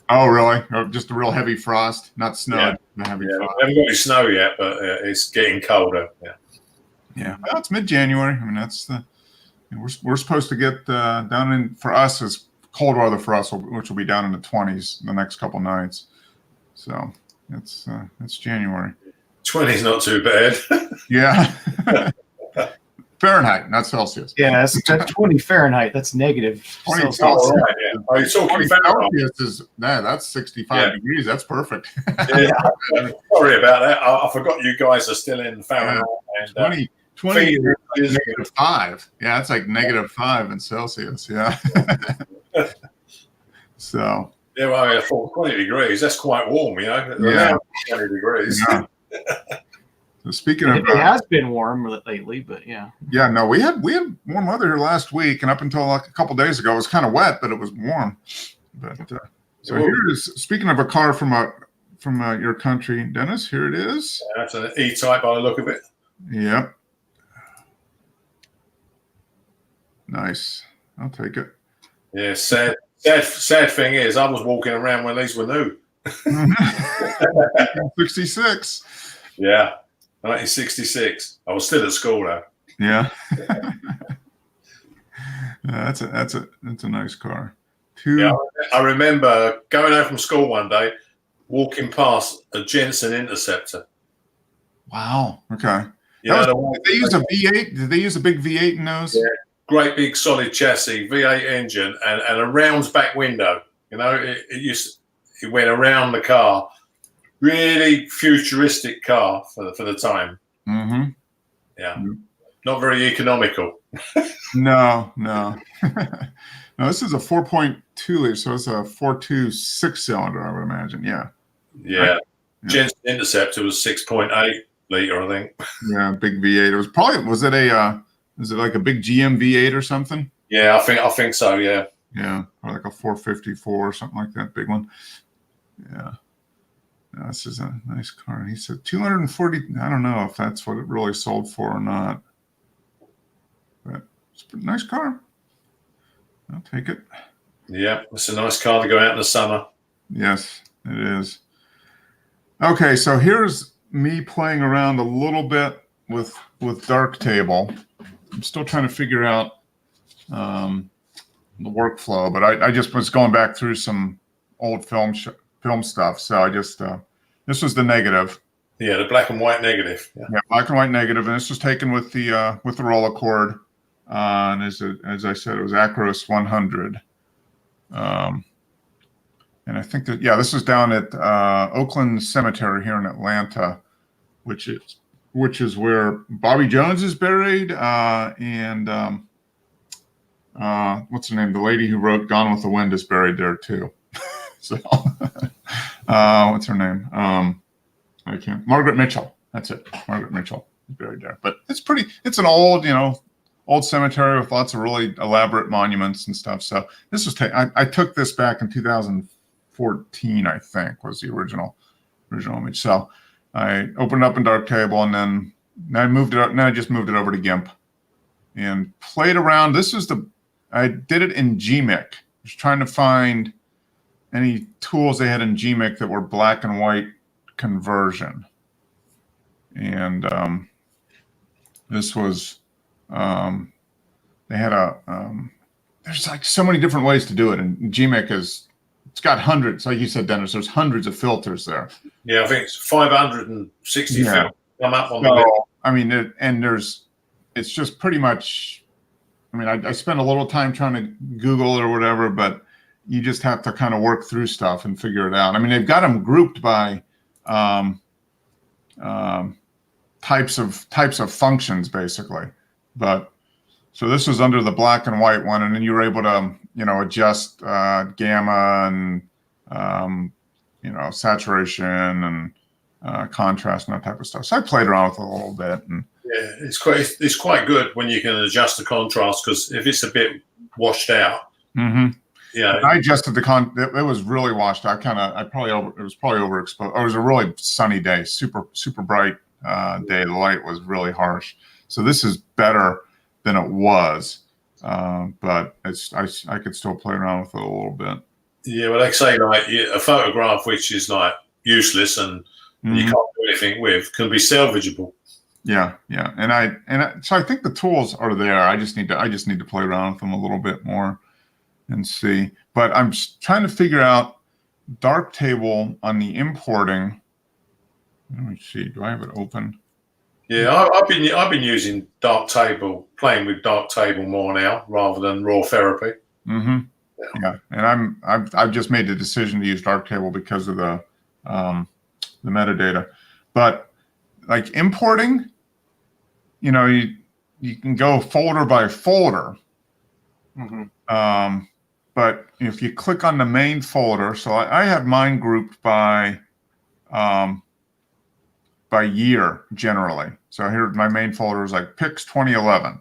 Oh, really? Just a real heavy frost, not snow. Frost. We haven't got any snow yet, but it's getting colder. Yeah. Well, it's mid-January. I mean, that's we're supposed to get down in, for us, it's cold weather for us, which will be down in the 20s the next couple nights. So it's January. 20's not too bad. Yeah. Fahrenheit, not Celsius. Yeah, that's 20 Fahrenheit. That's negative. 20 Celsius. Oh, right, yeah. Are you talking Celsius that's 65 degrees. That's perfect. Yeah. Sorry about that. I forgot you guys are still in Fahrenheit. And, 20 is -5. Yeah, it's like -5 in Celsius. Yeah. So. Yeah, well, I thought 20 degrees. That's quite warm, you know. Yeah. 20 degrees. Yeah. So speaking of, It has been warm lately, but yeah. yeah, no, we had warm weather here last week, and up until like a couple days ago, it was kind of wet, but it was warm. But so here is, speaking of a car from your country, Dennis. Here it is. Yeah, that's an E-Type by the look of it. Yep. Nice. I'll take it. Yeah, sad thing is, I was walking around when these were new. 66. Yeah, 1966. I was still at school though. Yeah. That's a nice car. Yeah, I remember going home from school one day, walking past a Jensen Interceptor. Wow. Okay. Yeah, did they use a V8? Did they use a big V8 in those? Yeah. Great big solid chassis, V8 engine, and a round back window. You know, it went around the car. Really futuristic car for the time. Mm-hmm. Yeah, not very economical. No. No, this is a 4.2 liter, so it's a 4.2 6-cylinder, I would imagine. Yeah. Yeah. Right. Yeah. Jensen Interceptor was 6.8 liter, I think. Yeah, big V8. It was probably, was it like a big GM V8 or something? Yeah, I think so. Yeah. Yeah, or like a 454 or something like that, big one. Yeah. No, this is a nice car. He said 240. I don't know if that's what it really sold for or not, but it's a nice car. I'll take it. Yeah, it's a nice car to go out in the summer. Yes, it is. Okay, so here's me playing around a little bit with Darktable. I'm still trying to figure out the workflow, but I just was going back through some old film stuff. So I just this was the negative. Yeah, the black and white negative. Yeah, black and white negative, and this was taken with the Rolleicord, and as I said, it was Acros 100. And I think that this is down at Oakland Cemetery here in Atlanta, which is where Bobby Jones is buried, and what's her name? The lady who wrote Gone with the Wind is buried there too. So, what's her name? Margaret Mitchell. That's it. Margaret Mitchell is buried there. But it's an old cemetery with lots of really elaborate monuments and stuff. So this was, I took this back in 2014, I think, was the original image. So I opened it up in Darktable, and then I moved it up. Now I just moved it over to GIMP and played around. I did it in GMIC. I was trying to find any tools they had in GMIC that were black and white conversion. And this was, they had there's like so many different ways to do it. And GMIC it's got hundreds, like you said, Dennis, there's hundreds of filters there. Yeah, I think it's 560 filters come up on the So, list. I mean, it's just pretty much, I mean, I spent a little time trying to Google or whatever, but you just have to kind of work through stuff and figure it out. I mean, they've got them grouped by types of functions, basically. But so this was under the black and white one, and then you were able to, adjust gamma and saturation and contrast and that type of stuff. So I played around with it a little bit, and yeah, it's quite good when you can adjust the contrast, because if it's a bit washed out, yeah. I adjusted it was really washed out. It was probably overexposed. It was a really sunny day, super bright day. The light was really harsh. So this is better than it was, but I could still play around with it a little bit. Yeah, well, like say, like a photograph which is like useless and you can't do anything with can be salvageable. Yeah, and so I think the tools are there. I just need to play around with them a little bit more and see. But I'm trying to figure out Darktable on the importing. Let me see. Do I have it open? Yeah, I've been using Darktable, playing with Darktable more now rather than Raw Therapy. Yeah, and I've just made the decision to use Darktable because of the metadata. But like importing, you can go folder by folder. but if you click on the main folder, so I have mine grouped by year generally. So here, my main folder is like Pix 2011,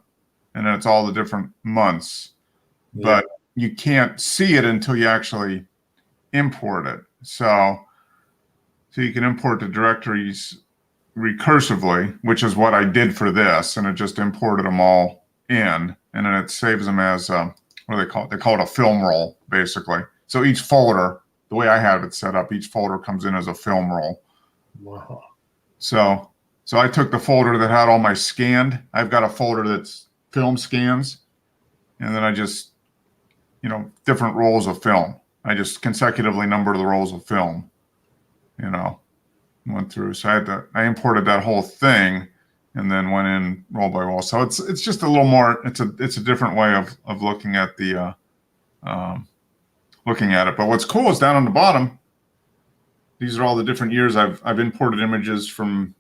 and then it's all the different months. But you can't see it until you actually import it. So you can import the directories recursively, which is what I did for this, and it just imported them all in, and then it saves them as what do they call it? They call it a film roll, basically. So each folder, the way I have it set up, each folder comes in as a film roll. Wow. So I took the folder that had all my scanned. I've got a folder that's film scans, and then I just, different rolls of film. I just consecutively number the rolls of film, went through. So I imported that whole thing and then went in roll by roll. So it's just a little more, it's a different way of looking at the, looking at it. But what's cool is down on the bottom, these are all the different years I've imported images from,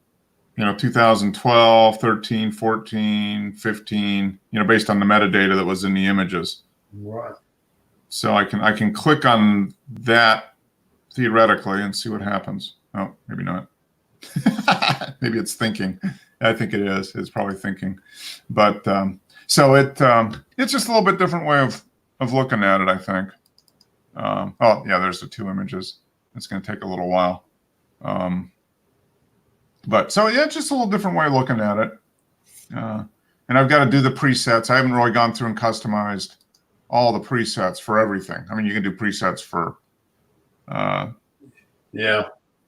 2012, 13, 14, 15, based on the metadata that was in the images. Right. So I can click on that theoretically and see what happens. Oh, maybe not. Maybe it's thinking. I think it is. It's probably thinking. But so it's just a little bit different way of looking at it, I think. Oh, yeah, there's the two images. It's going to take a little while. But so, yeah, it's just a little different way of looking at it. And I've got to do the presets. I haven't really gone through and customized all the presets for everything. I mean, you can do presets for the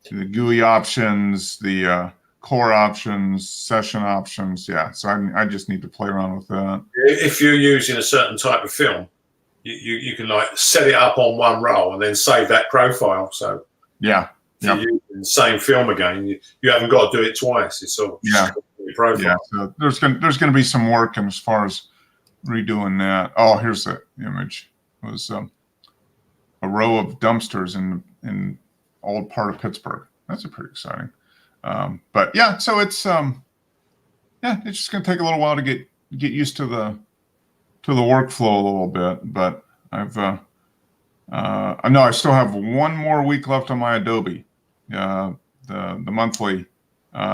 GUI options, the core options, session options. Yeah, so I just need to play around with that. If you're using a certain type of film, you can like set it up on one roll and then save that profile. So yeah. If you're using the same film again, you haven't got to do it twice. It's all profile. Yeah. So there's gonna be some work as far as redoing that. Oh, here's the image. It was a row of dumpsters in old part of Pittsburgh. That's pretty exciting. But yeah, so it's it's just gonna take a little while to get used to the workflow a little bit. But I know I still have one more week left on my Adobe, the monthly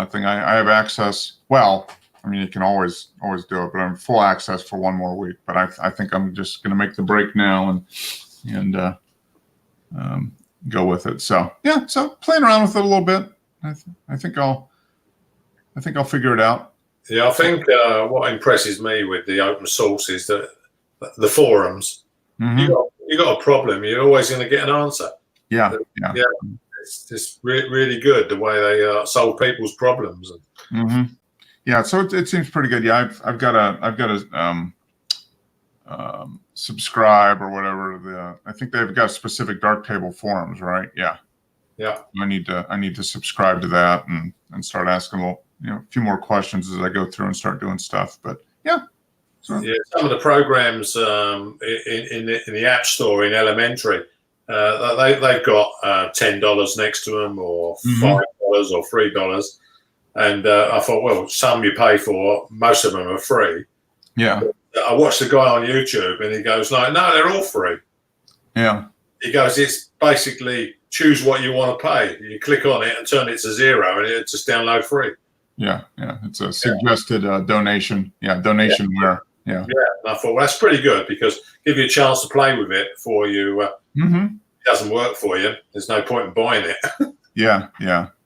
thing. I have access. Well, I mean, you can always do it, but I'm full access for one more week. But I think I'm just going to make the break now and go with it. So yeah, so playing around with it a little bit. I think I'll figure it out. Yeah, I think what impresses me with the open source is that the forums. Mm-hmm. You got a problem, you're always going to get an answer. Yeah. It's just really good the way they solve people's problems. Mm-hmm. Yeah, so it seems pretty good. Yeah, I've got to subscribe or whatever. I think they've got specific Darktable forums, right? Yeah. Yeah. I need to subscribe to that and start asking a few more questions as I go through and start doing stuff. But yeah. So. Yeah, some of the programs in the App Store in Elementary, they've got $10 next to them, or $5 or $3, and I thought, well, some you pay for, most of them are free. Yeah. But I watched the guy on YouTube, and he goes like, "No, they're all free." Yeah. He goes, "It's basically choose what you want to pay. You click on it and turn it to 0, and it just download free." Yeah, it's a suggested donation. Yeah, donationware. Yeah. And I thought, well, that's pretty good because give you a chance to play with it before you it doesn't work for you. There's no point in buying it. Yeah.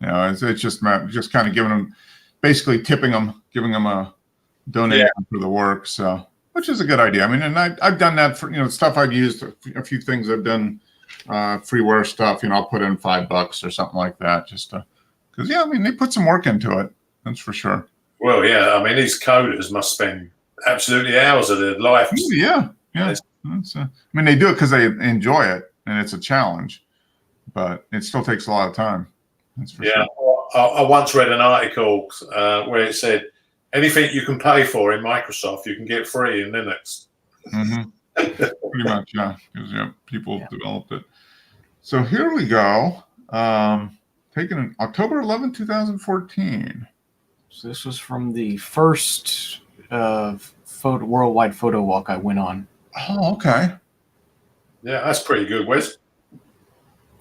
It's just kind of giving them, basically tipping them, giving them a donation for the work. So, which is a good idea. I mean, and I've done that for stuff I've used. A few things I've done, freeware stuff. I'll put in $5 or something like that, just because I mean they put some work into it. That's for sure. Well, yeah. I mean, these coders must spend absolutely hours of their life. Yeah. I mean, they do it because they enjoy it, and it's a challenge, but it still takes a lot of time. That's for sure. I once read an article where it said anything you can pay for in Microsoft, you can get free in Linux. Pretty much, yeah, because people developed it. So here we go. Taken in October 11, 2014. So this was from the first worldwide photo walk I went on. Oh, okay. Yeah, that's pretty good, Wes.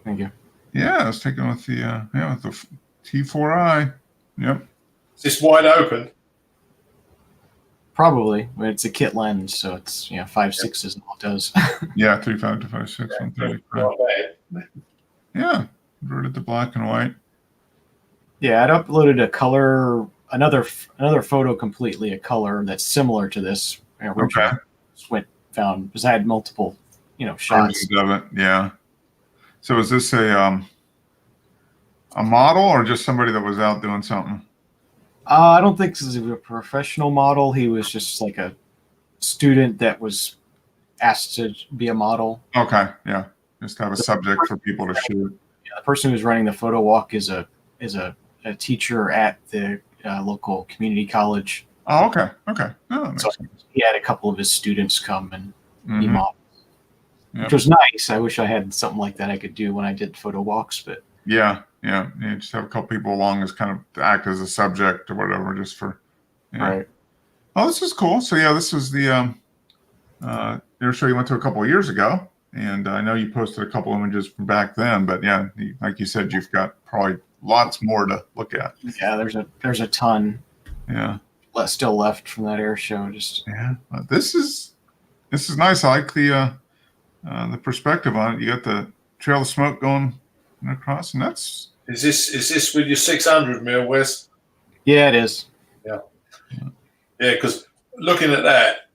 Thank you. Yeah, I was taken with the with the T4i. Yep. Is this wide open? Probably, but it's a kit lens, so it's 5.6 is all it does. Yeah, 35 to 5.6, 135. Not bad. Yeah, converted to black and white. Yeah, I'd uploaded another photo completely a color that's similar to this. Okay. Found because I had multiple, shots. Versions of it. Yeah. So is this a model or just somebody that was out doing something? I don't think this is a professional model. He was just like a student that was asked to be a model. Okay. Yeah. Just have a subject for people to shoot. Yeah, the person who's running the photo walk is a teacher at the local community college. Oh, okay. Okay. Oh, that makes So sense. he had a couple of his students come and be Mhm. models, Yep. which was nice. I wish I had something like that I could do when I did photo walks, but Yeah. Yeah. You just have a couple people along as kind of to act as a subject or whatever, just for. Yeah. right. Oh, this is cool. So yeah, this is the air show you went to a couple of years ago, and I know you posted a couple images from back then. But yeah, like you said, you've got probably lots more to look at. Yeah, there's a ton Yeah, still left from that air show. Just yeah. This is nice. I like the perspective on it. You got the trail of smoke going across, and that's Is this with your 600 mil, Wes? yeah, it is. Yeah, because looking at that,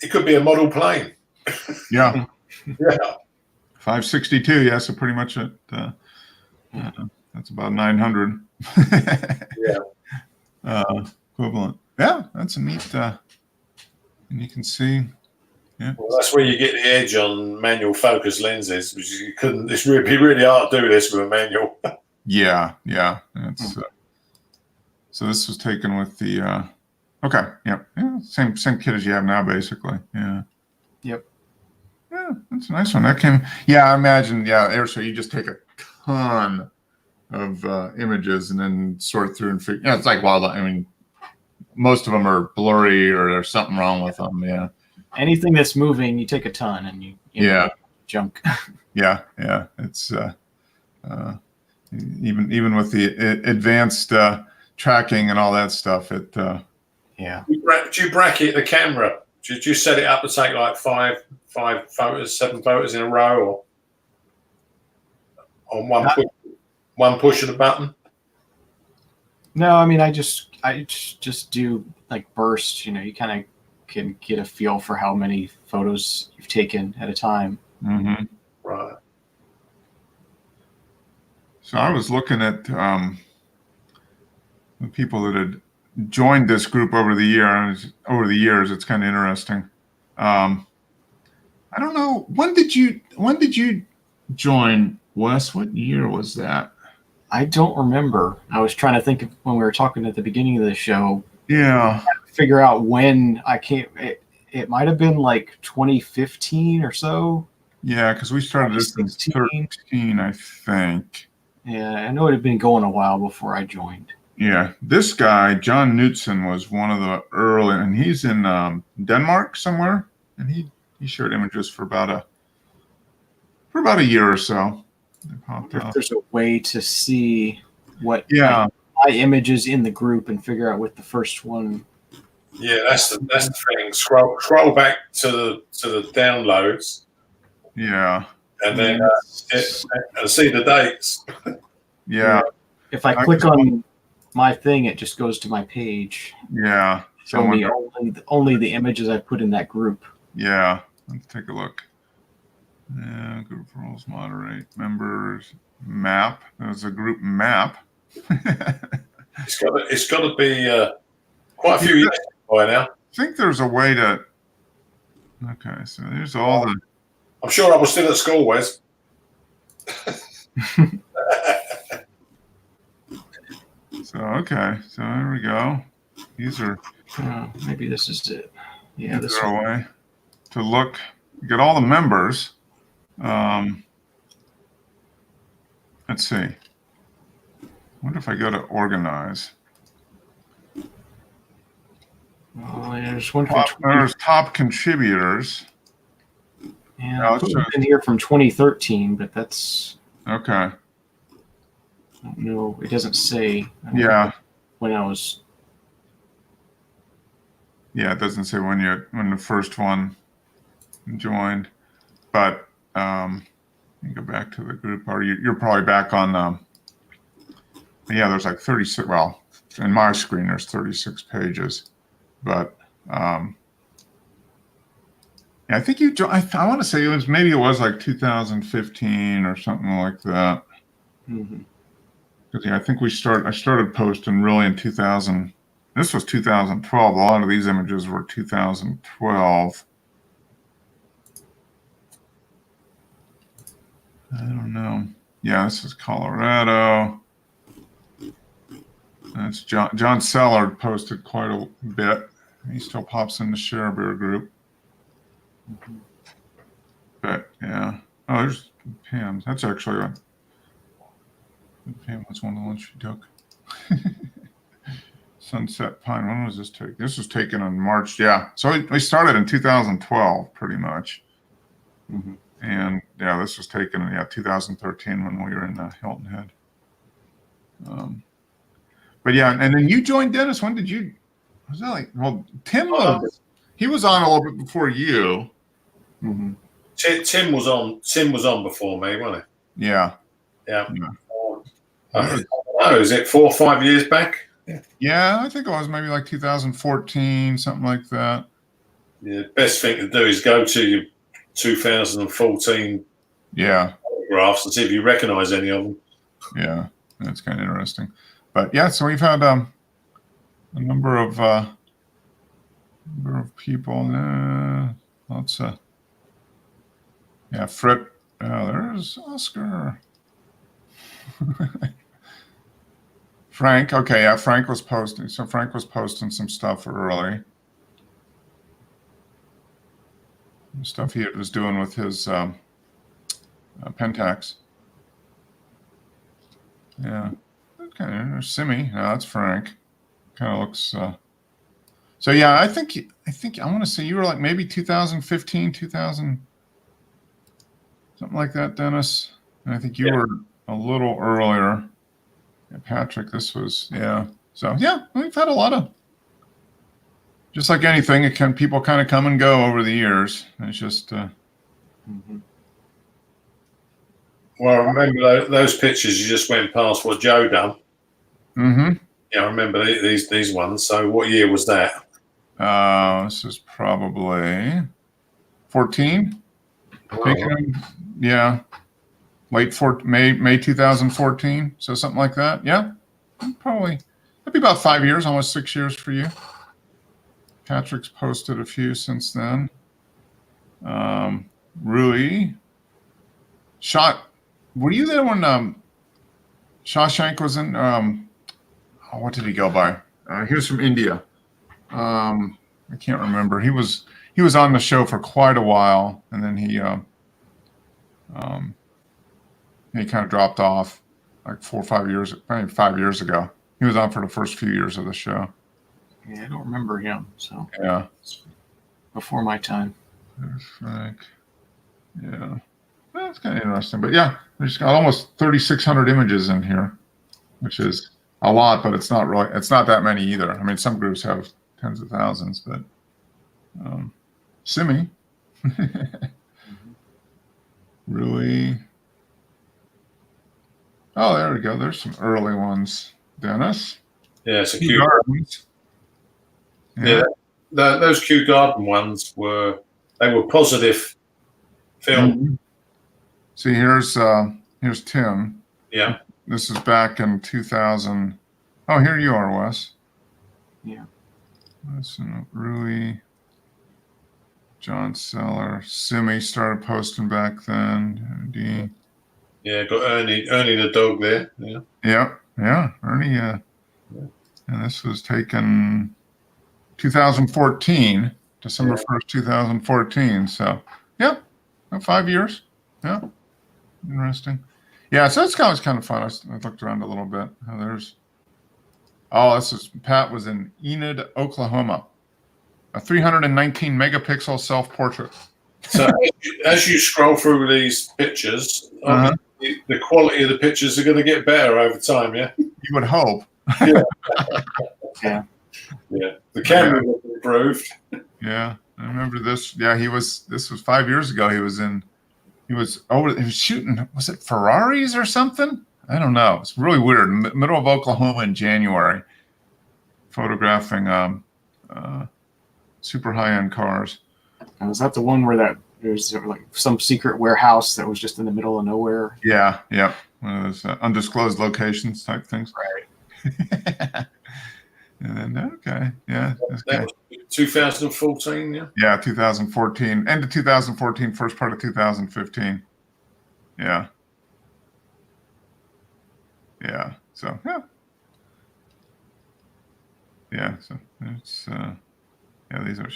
it could be a model plane. yeah, Yeah. 562. Yeah, so pretty much at that's about 900. Yeah. Equivalent. Yeah, that's a neat. And you can see. Yeah. Well, that's where you get the edge on manual focus lenses, which you couldn't. It's really, be really hard to do this with a manual. Yeah, yeah. It's so this was taken with the okay, yeah, same kit as you have now, basically. Yeah. Yep. Yeah, that's a nice one. That came. Yeah, I imagine. Yeah, air show. You just take a ton of images and then sort through and figure. Yeah, it's like wildlife. I mean, most of them are blurry or there's something wrong with them. Yeah. Anything that's moving, you take a ton and you Yeah. junk. Yeah, yeah. It's even with the advanced tracking and all that stuff. It Yeah. Do you bracket the camera? Do you set it up to take like five photos, 7 photos in a row, or on one push of the button? No, I mean I just do like bursts. You kind of can get a feel for how many photos you've taken at a time. mhm. Right. So I was looking at the people that had joined this group over the years. It's kind of interesting. I don't know, when did you join, Wes? What year was that? I don't remember. I was trying to think of when we were talking at the beginning of the show, Yeah, figure out when I can't. It might have been like 2015 or so. yeah, because we started this in 2013, I think. Yeah, I know it had been going a while before I joined. Yeah, this guy John Knudsen was one of the early, and he's in Denmark somewhere, and he shared images for about a year or so. They popped If up. there's a way to see what Yeah, my images in the group and figure out what the first one. Yeah, that's the thing. Scroll back to the downloads, yeah, and then and see the dates. yeah, If I click on my thing, it just goes to my page. yeah. Show me only the images I put in that group. Yeah, let's take a look. Yeah, group roles, moderate, members, map. There's a group map. It's got to be quite a few years by now. I think there's a way to. Okay, so there's all the. I'm sure I was still at school, Wes. So okay, so there we go. These are. Maybe this is it. Yeah, These this are one. a way to look. Get all the members. Let's see. What if I go to organize? Oh, there's one from There's top contributors. Yeah, Oh, I put sure. one in here from 2013, but that's, Okay. I don't know. It doesn't say Yeah. when I was. Yeah, it doesn't say when the first one joined, but you go back to the group, or you're probably back on. Yeah, there's like 36. Well, in my screen, there's 36 pages, but yeah, I think you joined. I want to say it was like 2015 or something like that. Mm-hmm. Because yeah, I think I started posting really in 2000. This was 2012. A lot of these images were 2012. I don't know. Yeah, this is Colorado. That's John Sellard posted quite a bit. He still pops in the Share Beer group. Mm-hmm. But yeah. Oh, there's Pam. That's actually Pam was one of the ones she took. Sunset Pine. When was this taken? This was taken in March. Yeah. So we started in 2012, pretty much. Mm-hmm. And yeah, this was taken in 2013 when we were in Hilton Head. But yeah, and then you joined, Dennis. When did you? Was that like? Well, Tim he was on a little bit before you. Mm-hmm. Tim was on. Tim was on before me, wasn't Yeah. Yeah. Yeah. Is it 4 or 5 years back? Yeah, I think it was maybe like 2014, something like that. Yeah. Best thing to do is go to your 2014 photographs and see if you recognise any of them. Yeah, that's kind of interesting. But yeah, so we've had a number of people. Lots of Frit. Oh, there's Oscar. Frank. Okay, yeah, Frank was posting. So Frank was posting some stuff early. Stuff he was doing with his Pentax. Yeah. Okay, there's Simi. No, that's Frank. Kind of looks. So yeah, I think I want to say you were like maybe 2015, 2000, something like that, Dennis. And I think you were a little earlier. Yeah, Patrick, this was So yeah, we've had a lot of. Just like anything, people kind of come and go over the years. It's just. Mm-hmm. Well, I remember those pictures you just went past what Joe done. Mm-hmm. Yeah, I remember these ones. So what year was that? This is probably 14. Oh. Yeah, May 2014. So something like that. Yeah, probably. That'd be about 5 years, almost 6 years for you. Patrick's posted a few since then. Rui. Were you there when Shawshank was in? What did he go by? He was from India. I can't remember. He was on the show for quite a while, and then he kind of dropped off like 4 or 5 years, maybe 5 years ago. He was on for the first few years of the show. Yeah, I don't remember him. So yeah, it's before my time. There's Frank. Yeah, that's kind of interesting. But yeah, there's got almost 3,600 images in here, which is a lot, but it's not that many either. I mean, some groups have tens of thousands, but Simi, really. Oh, there we go. There's some early ones, Dennis. Yeah, it's a Kew Gardens. Yeah, those Kew Garden ones were positive film. Mm-hmm. See, here's Tim. Yeah. This is back in 2000. Oh, here you are, Wes. Yeah. That's Rui. John Seller. Simi started posting back then. Dean. Yeah, got Ernie the dog there. Yeah. Yeah. Ernie. And this was taken 2014, December 1st, 2014. So, yeah, about 5 years. Yeah. Interesting. Yeah, so it's kind of fun. I looked around a little bit. Pat was in Enid, Oklahoma. A 319 megapixel self-portrait. So as you scroll through these pictures, Uh-huh. the quality of the pictures are going to get better over time. Yeah. You would hope. Yeah. Yeah. The camera was improved. Yeah, I remember this. Yeah, this was 5 years ago. He was shooting, was it Ferraris or something? I don't know. It's really weird. Middle of Oklahoma in January, photographing super high-end cars. And was that the one where there's like some secret warehouse that was just in the middle of nowhere? Yeah, yeah. One of those undisclosed locations type things. Right. And then, okay, yeah. That was 2014, yeah? Yeah, 2014. End of 2014, first part of 2015. Yeah. Yeah. So, yeah. Yeah. So, it's, yeah, these are,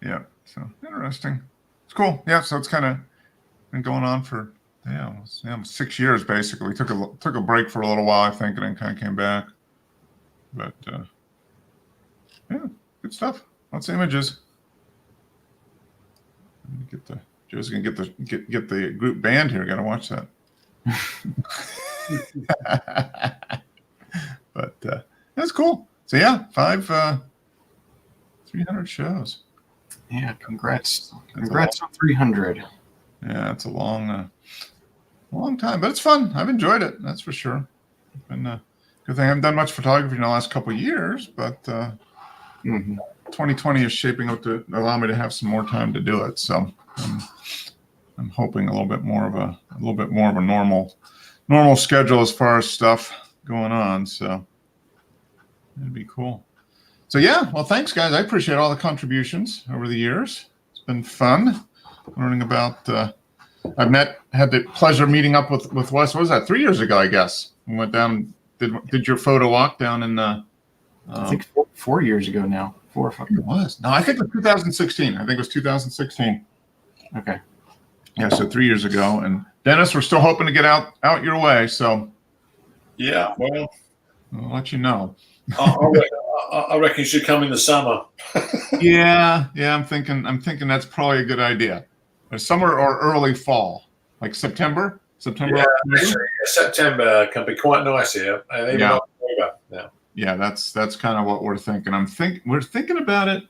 yeah. So, interesting. It's cool. Yeah. So, it's kind of been going on for, almost 6 years, basically. Took a break for a little while, I think, and then kind of came back. But yeah, good stuff. Lots of images. Joe's gonna get the group band here. Got to watch that. But that's cool. So yeah, 300 shows. Yeah, congrats on 300. Yeah, it's a long time, but it's fun. I've enjoyed it. That's for sure. It's been good thing I haven't done much photography in the last couple of years, but 2020 is shaping up to allow me to have some more time to do it. So I'm hoping a little bit more of a normal schedule as far as stuff going on. So it'd be cool. So yeah, well, thanks guys. I appreciate all the contributions over the years. It's been fun learning about. Had the pleasure of meeting up with Wes. What was that? 3 years ago, I guess. We went down. Did your photo walk down in the? I think 4 years ago now. 4 or 5. It was. No, I think it was 2016. I think it was 2016. Okay. Yeah, so 3 years ago. And Dennis, we're still hoping to get out your way. So Yeah, well, I'll let you know. I reckon you should come in the summer. Yeah. I'm thinking that's probably a good idea. Summer or early fall, like September. Yeah, September can be quite nice here, and even October. Yeah. Yeah, that's kind of what we're thinking. We're thinking about it.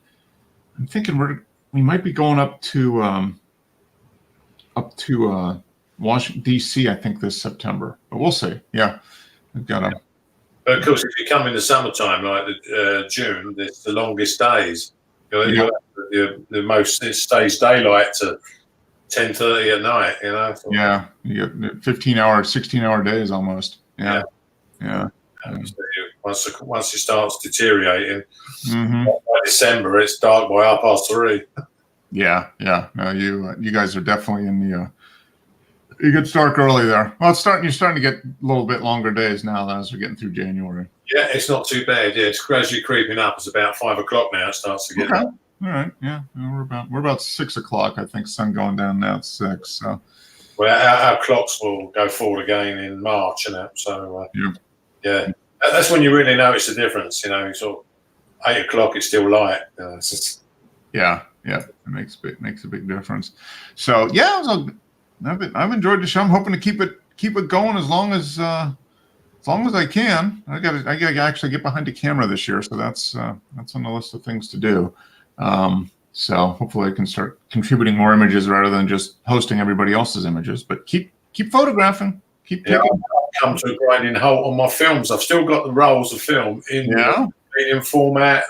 I'm thinking we might be going up to Washington D.C. I think this September, but we'll see. Yeah, we've got to. But of course, if you come in the summertime, like June, it's the longest days. The most it stays daylight to 10:30 at night. So, yeah, you get 15-hour, 16-hour days almost. Yeah. Once it starts deteriorating, by December it's dark by 3:30. Yeah. No, you guys are definitely in the. It gets dark early there. Well, you're starting to get a little bit longer days now as we're getting through January. Yeah, it's not too bad. Yeah, it's gradually creeping up. It's about 5 o'clock now. It starts to get. Okay. All right. Yeah. We're about 6 o'clock. I think sun going down now at 6. So. Well, our clocks will go forward again in March, So. Yeah, that's when you really notice the difference. Sort of 8 o'clock, it's still light. Yeah. It makes a big difference. So yeah, I've enjoyed the show. I'm hoping to keep it going as long as I can. I got to actually get behind the camera this year, so that's on the list of things to do. So hopefully I can start contributing more images rather than just hosting everybody else's images. But keep photographing. Keep taking. I've come to a grinding halt on my films. I've still got the rolls of film in medium format.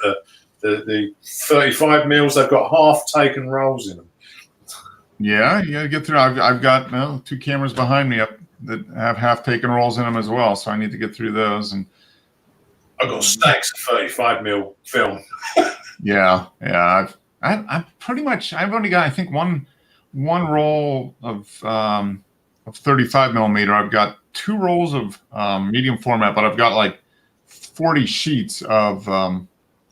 The 35 mils. They've got half taken rolls in them. Yeah, you got to get through. I've got 2 cameras behind me up that have half taken rolls in them as well, so I need to get through those. And I've got stacks of 35 mil film. Yeah. I've pretty much. I've only got I think one roll of 35 millimeter. I've got 2 rolls of medium format, but I've got like 40 sheets of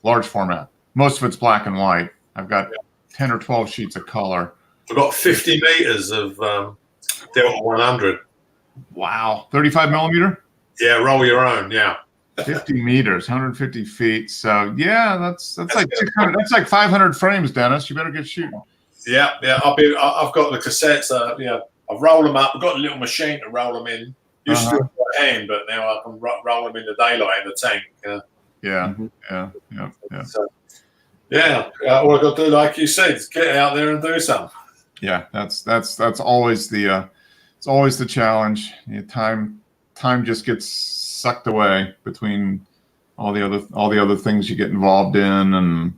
large format. Most of it's black and white. I've got 10 or 12 sheets of color. I've got 50 meters of Delta 100. Wow. 35 millimeter? Yeah, roll your own. Yeah. 50 meters, 150 feet. So yeah, that's like 600, that's like 500 frames, Dennis. You better get shooting. Yeah. I've got the cassettes. I've rolled them up. I've got a little machine to roll them in. Used to do it by hand, but now I can roll them in the daylight in the tank. Yeah. So, all I got to do, like you said, is get out there and do something. Yeah, that's always the it's always the challenge. Time just gets sucked away between all the other things you get involved in and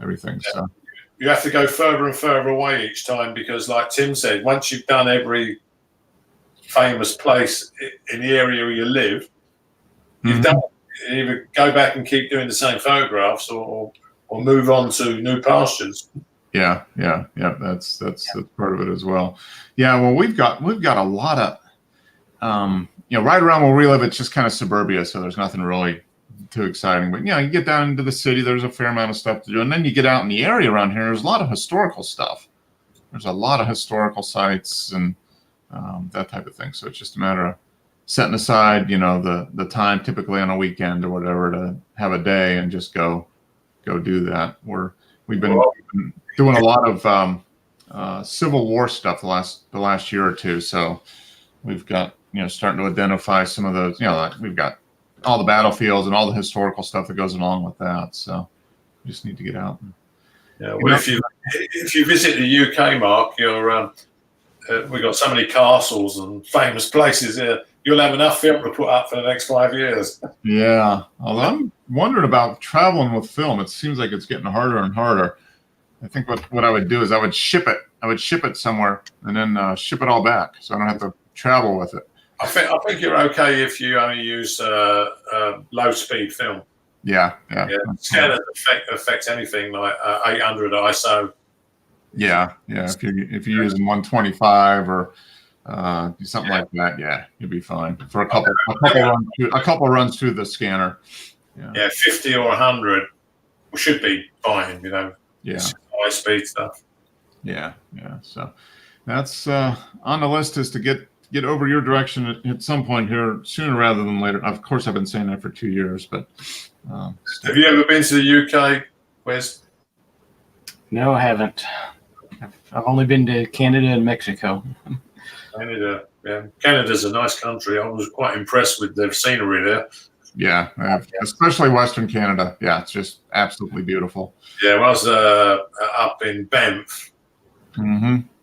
everything. Yeah. So you have to go further and further away each time because, like Tim said, once you've done every famous place in the area where you live, you've done. You either go back and keep doing the same photographs, or move on to new pastures. Yeah. That's part of it as well. Yeah. Well, we've got a lot of, right around where we live, it's just kind of suburbia, so there's nothing really too exciting. But you get down into the city, there's a fair amount of stuff to do, and then you get out in the area around here. There's a lot of historical stuff. There's a lot of historical sites and that type of thing. So it's just a matter of setting aside, the time, typically on a weekend or whatever, to have a day and just go do that. We've been doing a lot of Civil War stuff the last year or two. So we've got starting to identify some of those. Like we've got all the battlefields and all the historical stuff that goes along with that. So we just need to get out. Yeah. Well, if you visit the UK, Mark, we've got so many castles and famous places here. You'll have enough film to put up for the next 5 years. Yeah. Although I'm wondering about traveling with film. It seems like it's getting harder and harder. I think what I would do is I would ship it somewhere and then ship it all back, so I don't have to travel with it. I think you're okay if you only use low speed film. Yeah. Scanners affect anything like 800 ISO. Yeah. If you're using 125 or something like that, yeah, you'll be fine for a couple runs through the scanner. Yeah, 50 or 100 should be fine. Yeah, high speed stuff. Yeah. So that's on the list, is to get over your direction at some point here, sooner rather than later. Of course, I've been saying that for 2 years, but have you ever been to the UK, Wes? No, I haven't. I've only been to Canada and Mexico. Canada, yeah. Canada's a nice country. I was quite impressed with the scenery there. Yeah, especially Western Canada. Yeah, it's just absolutely beautiful. Yeah, I was up in Banff,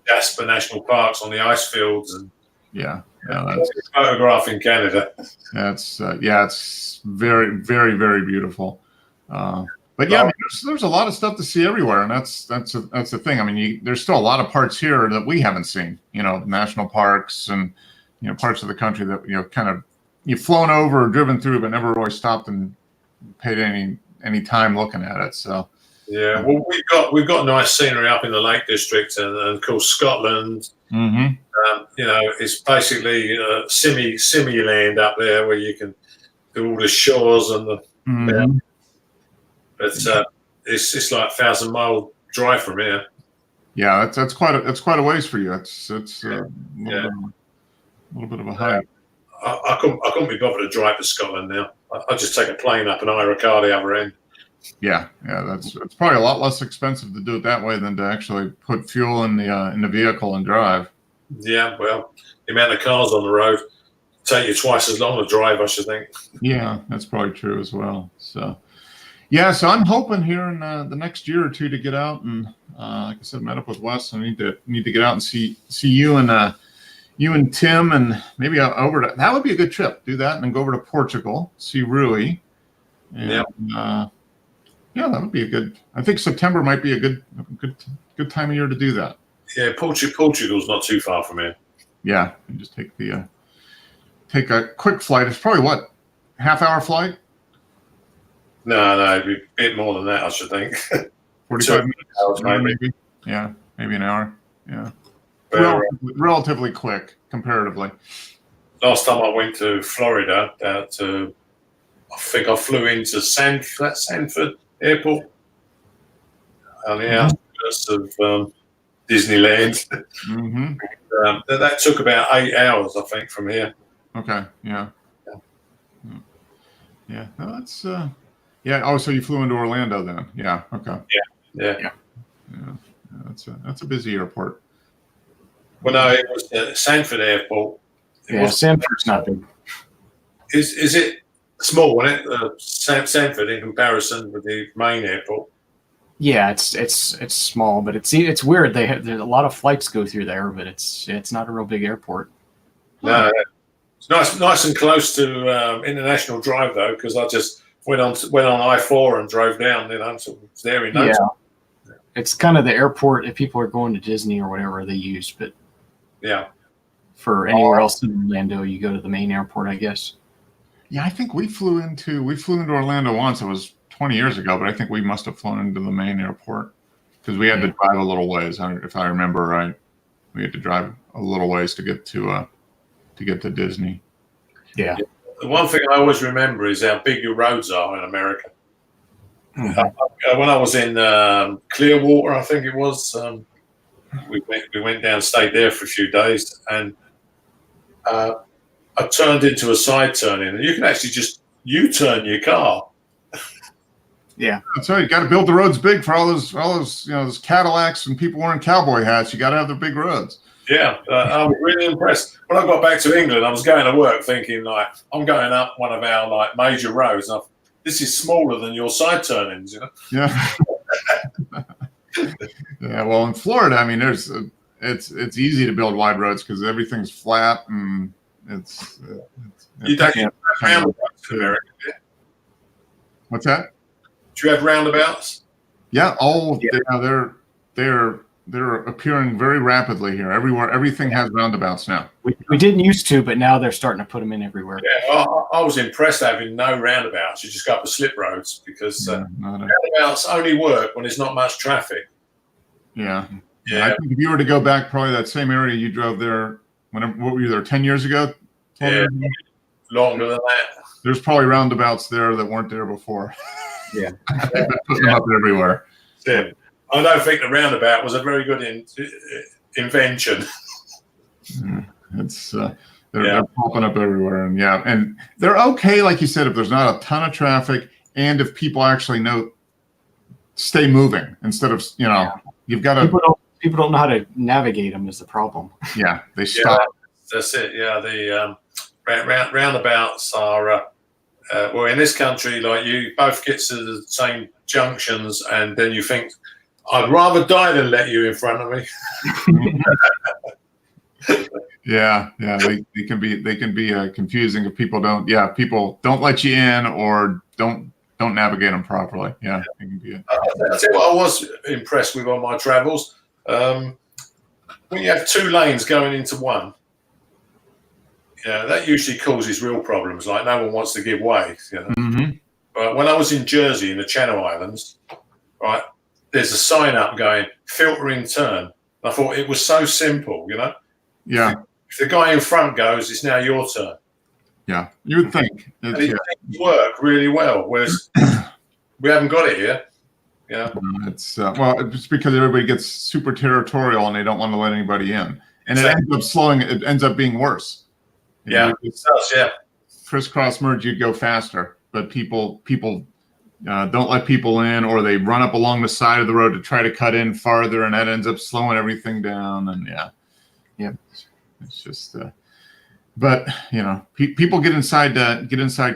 Jasper National Parks on the ice fields, and that's photographing Canada. That's it's very, very, very beautiful. But yeah, there's a lot of stuff to see everywhere, and that's the thing. I mean, there's still a lot of parts here that we haven't seen. National parks and parts of the country that kind of you've flown over or driven through, but never really stopped and paid any time looking at it. So yeah, well, we've got nice scenery up in the Lake District, and of course Scotland. It's basically Simi land up there where you can do all the shores and the. It's like 1,000-mile drive from here. Yeah, that's quite a ways for you. It's a little bit of a hike. I couldn't be bothered to drive to Scotland now. I'd just take a plane up and hire a car the other end. Yeah, it's probably a lot less expensive to do it that way than to actually put fuel in the vehicle and drive. Yeah, well, the amount of cars on the road take you twice as long to drive, I should think. Yeah, that's probably true as well. So. Yeah, so I'm hoping here in the next year or two to get out and, like I said, met up with Wes. I need to get out and see you and Tim, and maybe over to, that would be a good trip. Do that and then go over to Portugal, see Rui. And, that would be a good. I think September might be a good time of year to do that. Yeah, Portugal's not too far from here. Yeah, you just take a quick flight. It's probably half-hour flight. No, it'd be a bit more than that, I should think. 45 minutes, maybe. Yeah, maybe an hour. Yeah, relatively quick comparatively. Last time I went to Florida, I think I flew into Sanford Airport on the outskirts of Disneyland. That took about 8 hours, I think, from here. Okay, yeah. Yeah. No, that's yeah. Oh, so you flew into Orlando then? Yeah. Okay. Yeah. That's a busy airport. Well, no, it was Sanford Airport. Sanford's not big. Is it small, isn't it? Sanford in comparison with the main airport. Yeah, it's small, but it's weird. There's a lot of flights go through there, but it's not a real big airport. No, it's nice and close to International Drive though, because I just went on I-4 and drove down. So it was there in no time. It's kind of the airport if people are going to Disney or whatever they use, but yeah, for anywhere else in Orlando, you go to the main airport, I guess. Yeah, I think we flew into Orlando once. It was 20 years ago, but I think we must have flown into the main airport because we had to drive a little ways. If I remember right, we had to drive a little ways to get to Disney. Yeah. The one thing I always remember is how big your roads are in America. Mm-hmm. When I was in Clearwater, I think it was, we went down, stayed there for a few days, and I turned into a side turning, and you can actually just U-turn your car. Yeah, that's right. You got to build the roads big for all those those Cadillacs and people wearing cowboy hats. You got to have the big roads. Yeah, I was really impressed. When I got back to England, I was going to work thinking, like, I'm going up one of our like major roads. And this is smaller than your side turnings, you know? Yeah. Yeah. Well, in Florida, I mean, it's easy to build wide roads because everything's flat and you don't have roundabouts in America, yeah? What's that? Do you have roundabouts? Yeah. They're appearing very rapidly here. Everywhere, everything has roundabouts now. We didn't used to, but now they're starting to put them in everywhere. Yeah, I was impressed having no roundabouts. You just go up the slip roads because roundabouts only work when there's not much traffic. Yeah. I think if you were to go back, probably that same area you drove there, what were you there 10 years ago? Longer than that. There's probably roundabouts there that weren't there before. Yeah. They've been putting them up everywhere. Yeah. I don't think the roundabout was a very good invention. They're popping up everywhere, and they're okay, like you said, if there's not a ton of traffic and if people actually stay moving instead of you've got to. People don't know how to navigate them is the problem. Yeah, they stop. That's it. Yeah, the roundabouts are well in this country, like you both get to the same junctions, and then you think, I'd rather die than let you in front of me. Yeah, they can be confusing if people don't let you in or don't navigate them properly. Yeah, it can be. I'll tell you what I was impressed with on my travels. When you have two lanes going into one, that usually causes real problems. Like no one wants to give way. Mm-hmm. But when I was in Jersey in the Channel Islands, right. There's a sign up going filtering turn. I thought it was so simple, Yeah. If the guy in front goes, it's now your turn. Yeah, you would think. It work really well, whereas we haven't got it here. Yeah. It's it's because everybody gets super territorial and they don't want to let anybody in, and it ends up slowing. It ends up being worse. Yeah. It does. Yeah. Crisscross merge, you'd go faster, but people. Don't let people in, or they run up along the side of the road to try to cut in farther, and that ends up slowing everything down. And it's just. But people get inside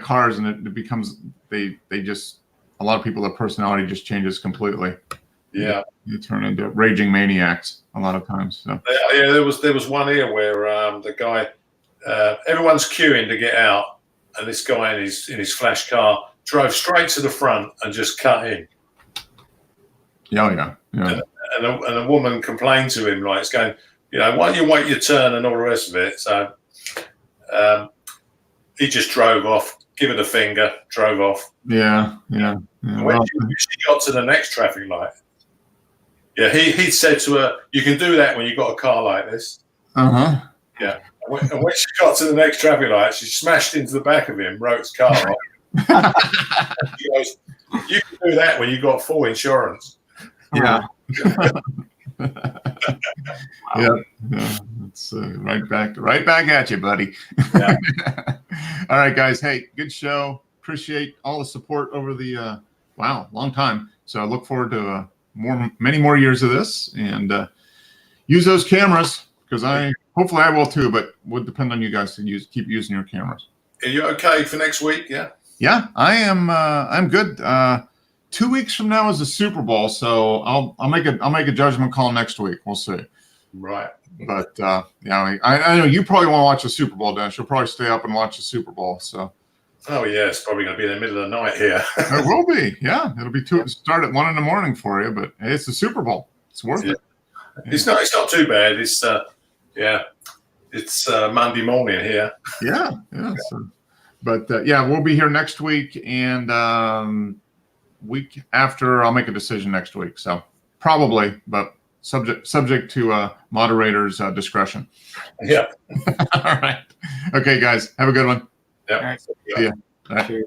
cars, and it becomes they just a lot of people, their personality just changes completely. Yeah, you turn into raging maniacs a lot of times. So. Yeah, there was one here where the guy, everyone's queuing to get out, and this guy in his flash car drove straight to the front and just cut in. Yeah. And a woman complained to him, like, it's going, why don't you wait your turn and all the rest of it? So he just drove off, give it a finger, drove off. Yeah. When she got to the next traffic light, he said to her, you can do that when you've got a car like this. Uh-huh. Yeah. And when she got to the next traffic light, she smashed into the back of him, wrote his car off. He goes, you can do that when you got full insurance. Yeah. Yeah. It's right back at you, buddy. Yeah. All right, guys. Hey, good show. appreciate all the support over the long time. So I look forward to many more years of this, and use those cameras, because hopefully I will too, but would depend on you guys to keep using your cameras. Are you okay for next week? Yeah. Yeah, I am. I'm good. 2 weeks from now is the Super Bowl, so I'll make a judgment call next week. We'll see. Right. But yeah, I know you probably want to watch the Super Bowl, Dennis. You'll probably stay up and watch the Super Bowl. So. Oh yeah, it's probably going to be in the middle of the night here. It will be. Yeah, it'll be start at 1 a.m. for you, but hey, it's the Super Bowl. It's worth it. It's not too bad. It's it's Monday morning here. Yeah. So, but we'll be here next week, and week after I'll make a decision next week. So probably, but subject to moderator's discretion. Yeah. All right. Okay, guys, have a good one. Yeah. All right. See ya. All right. Cheers.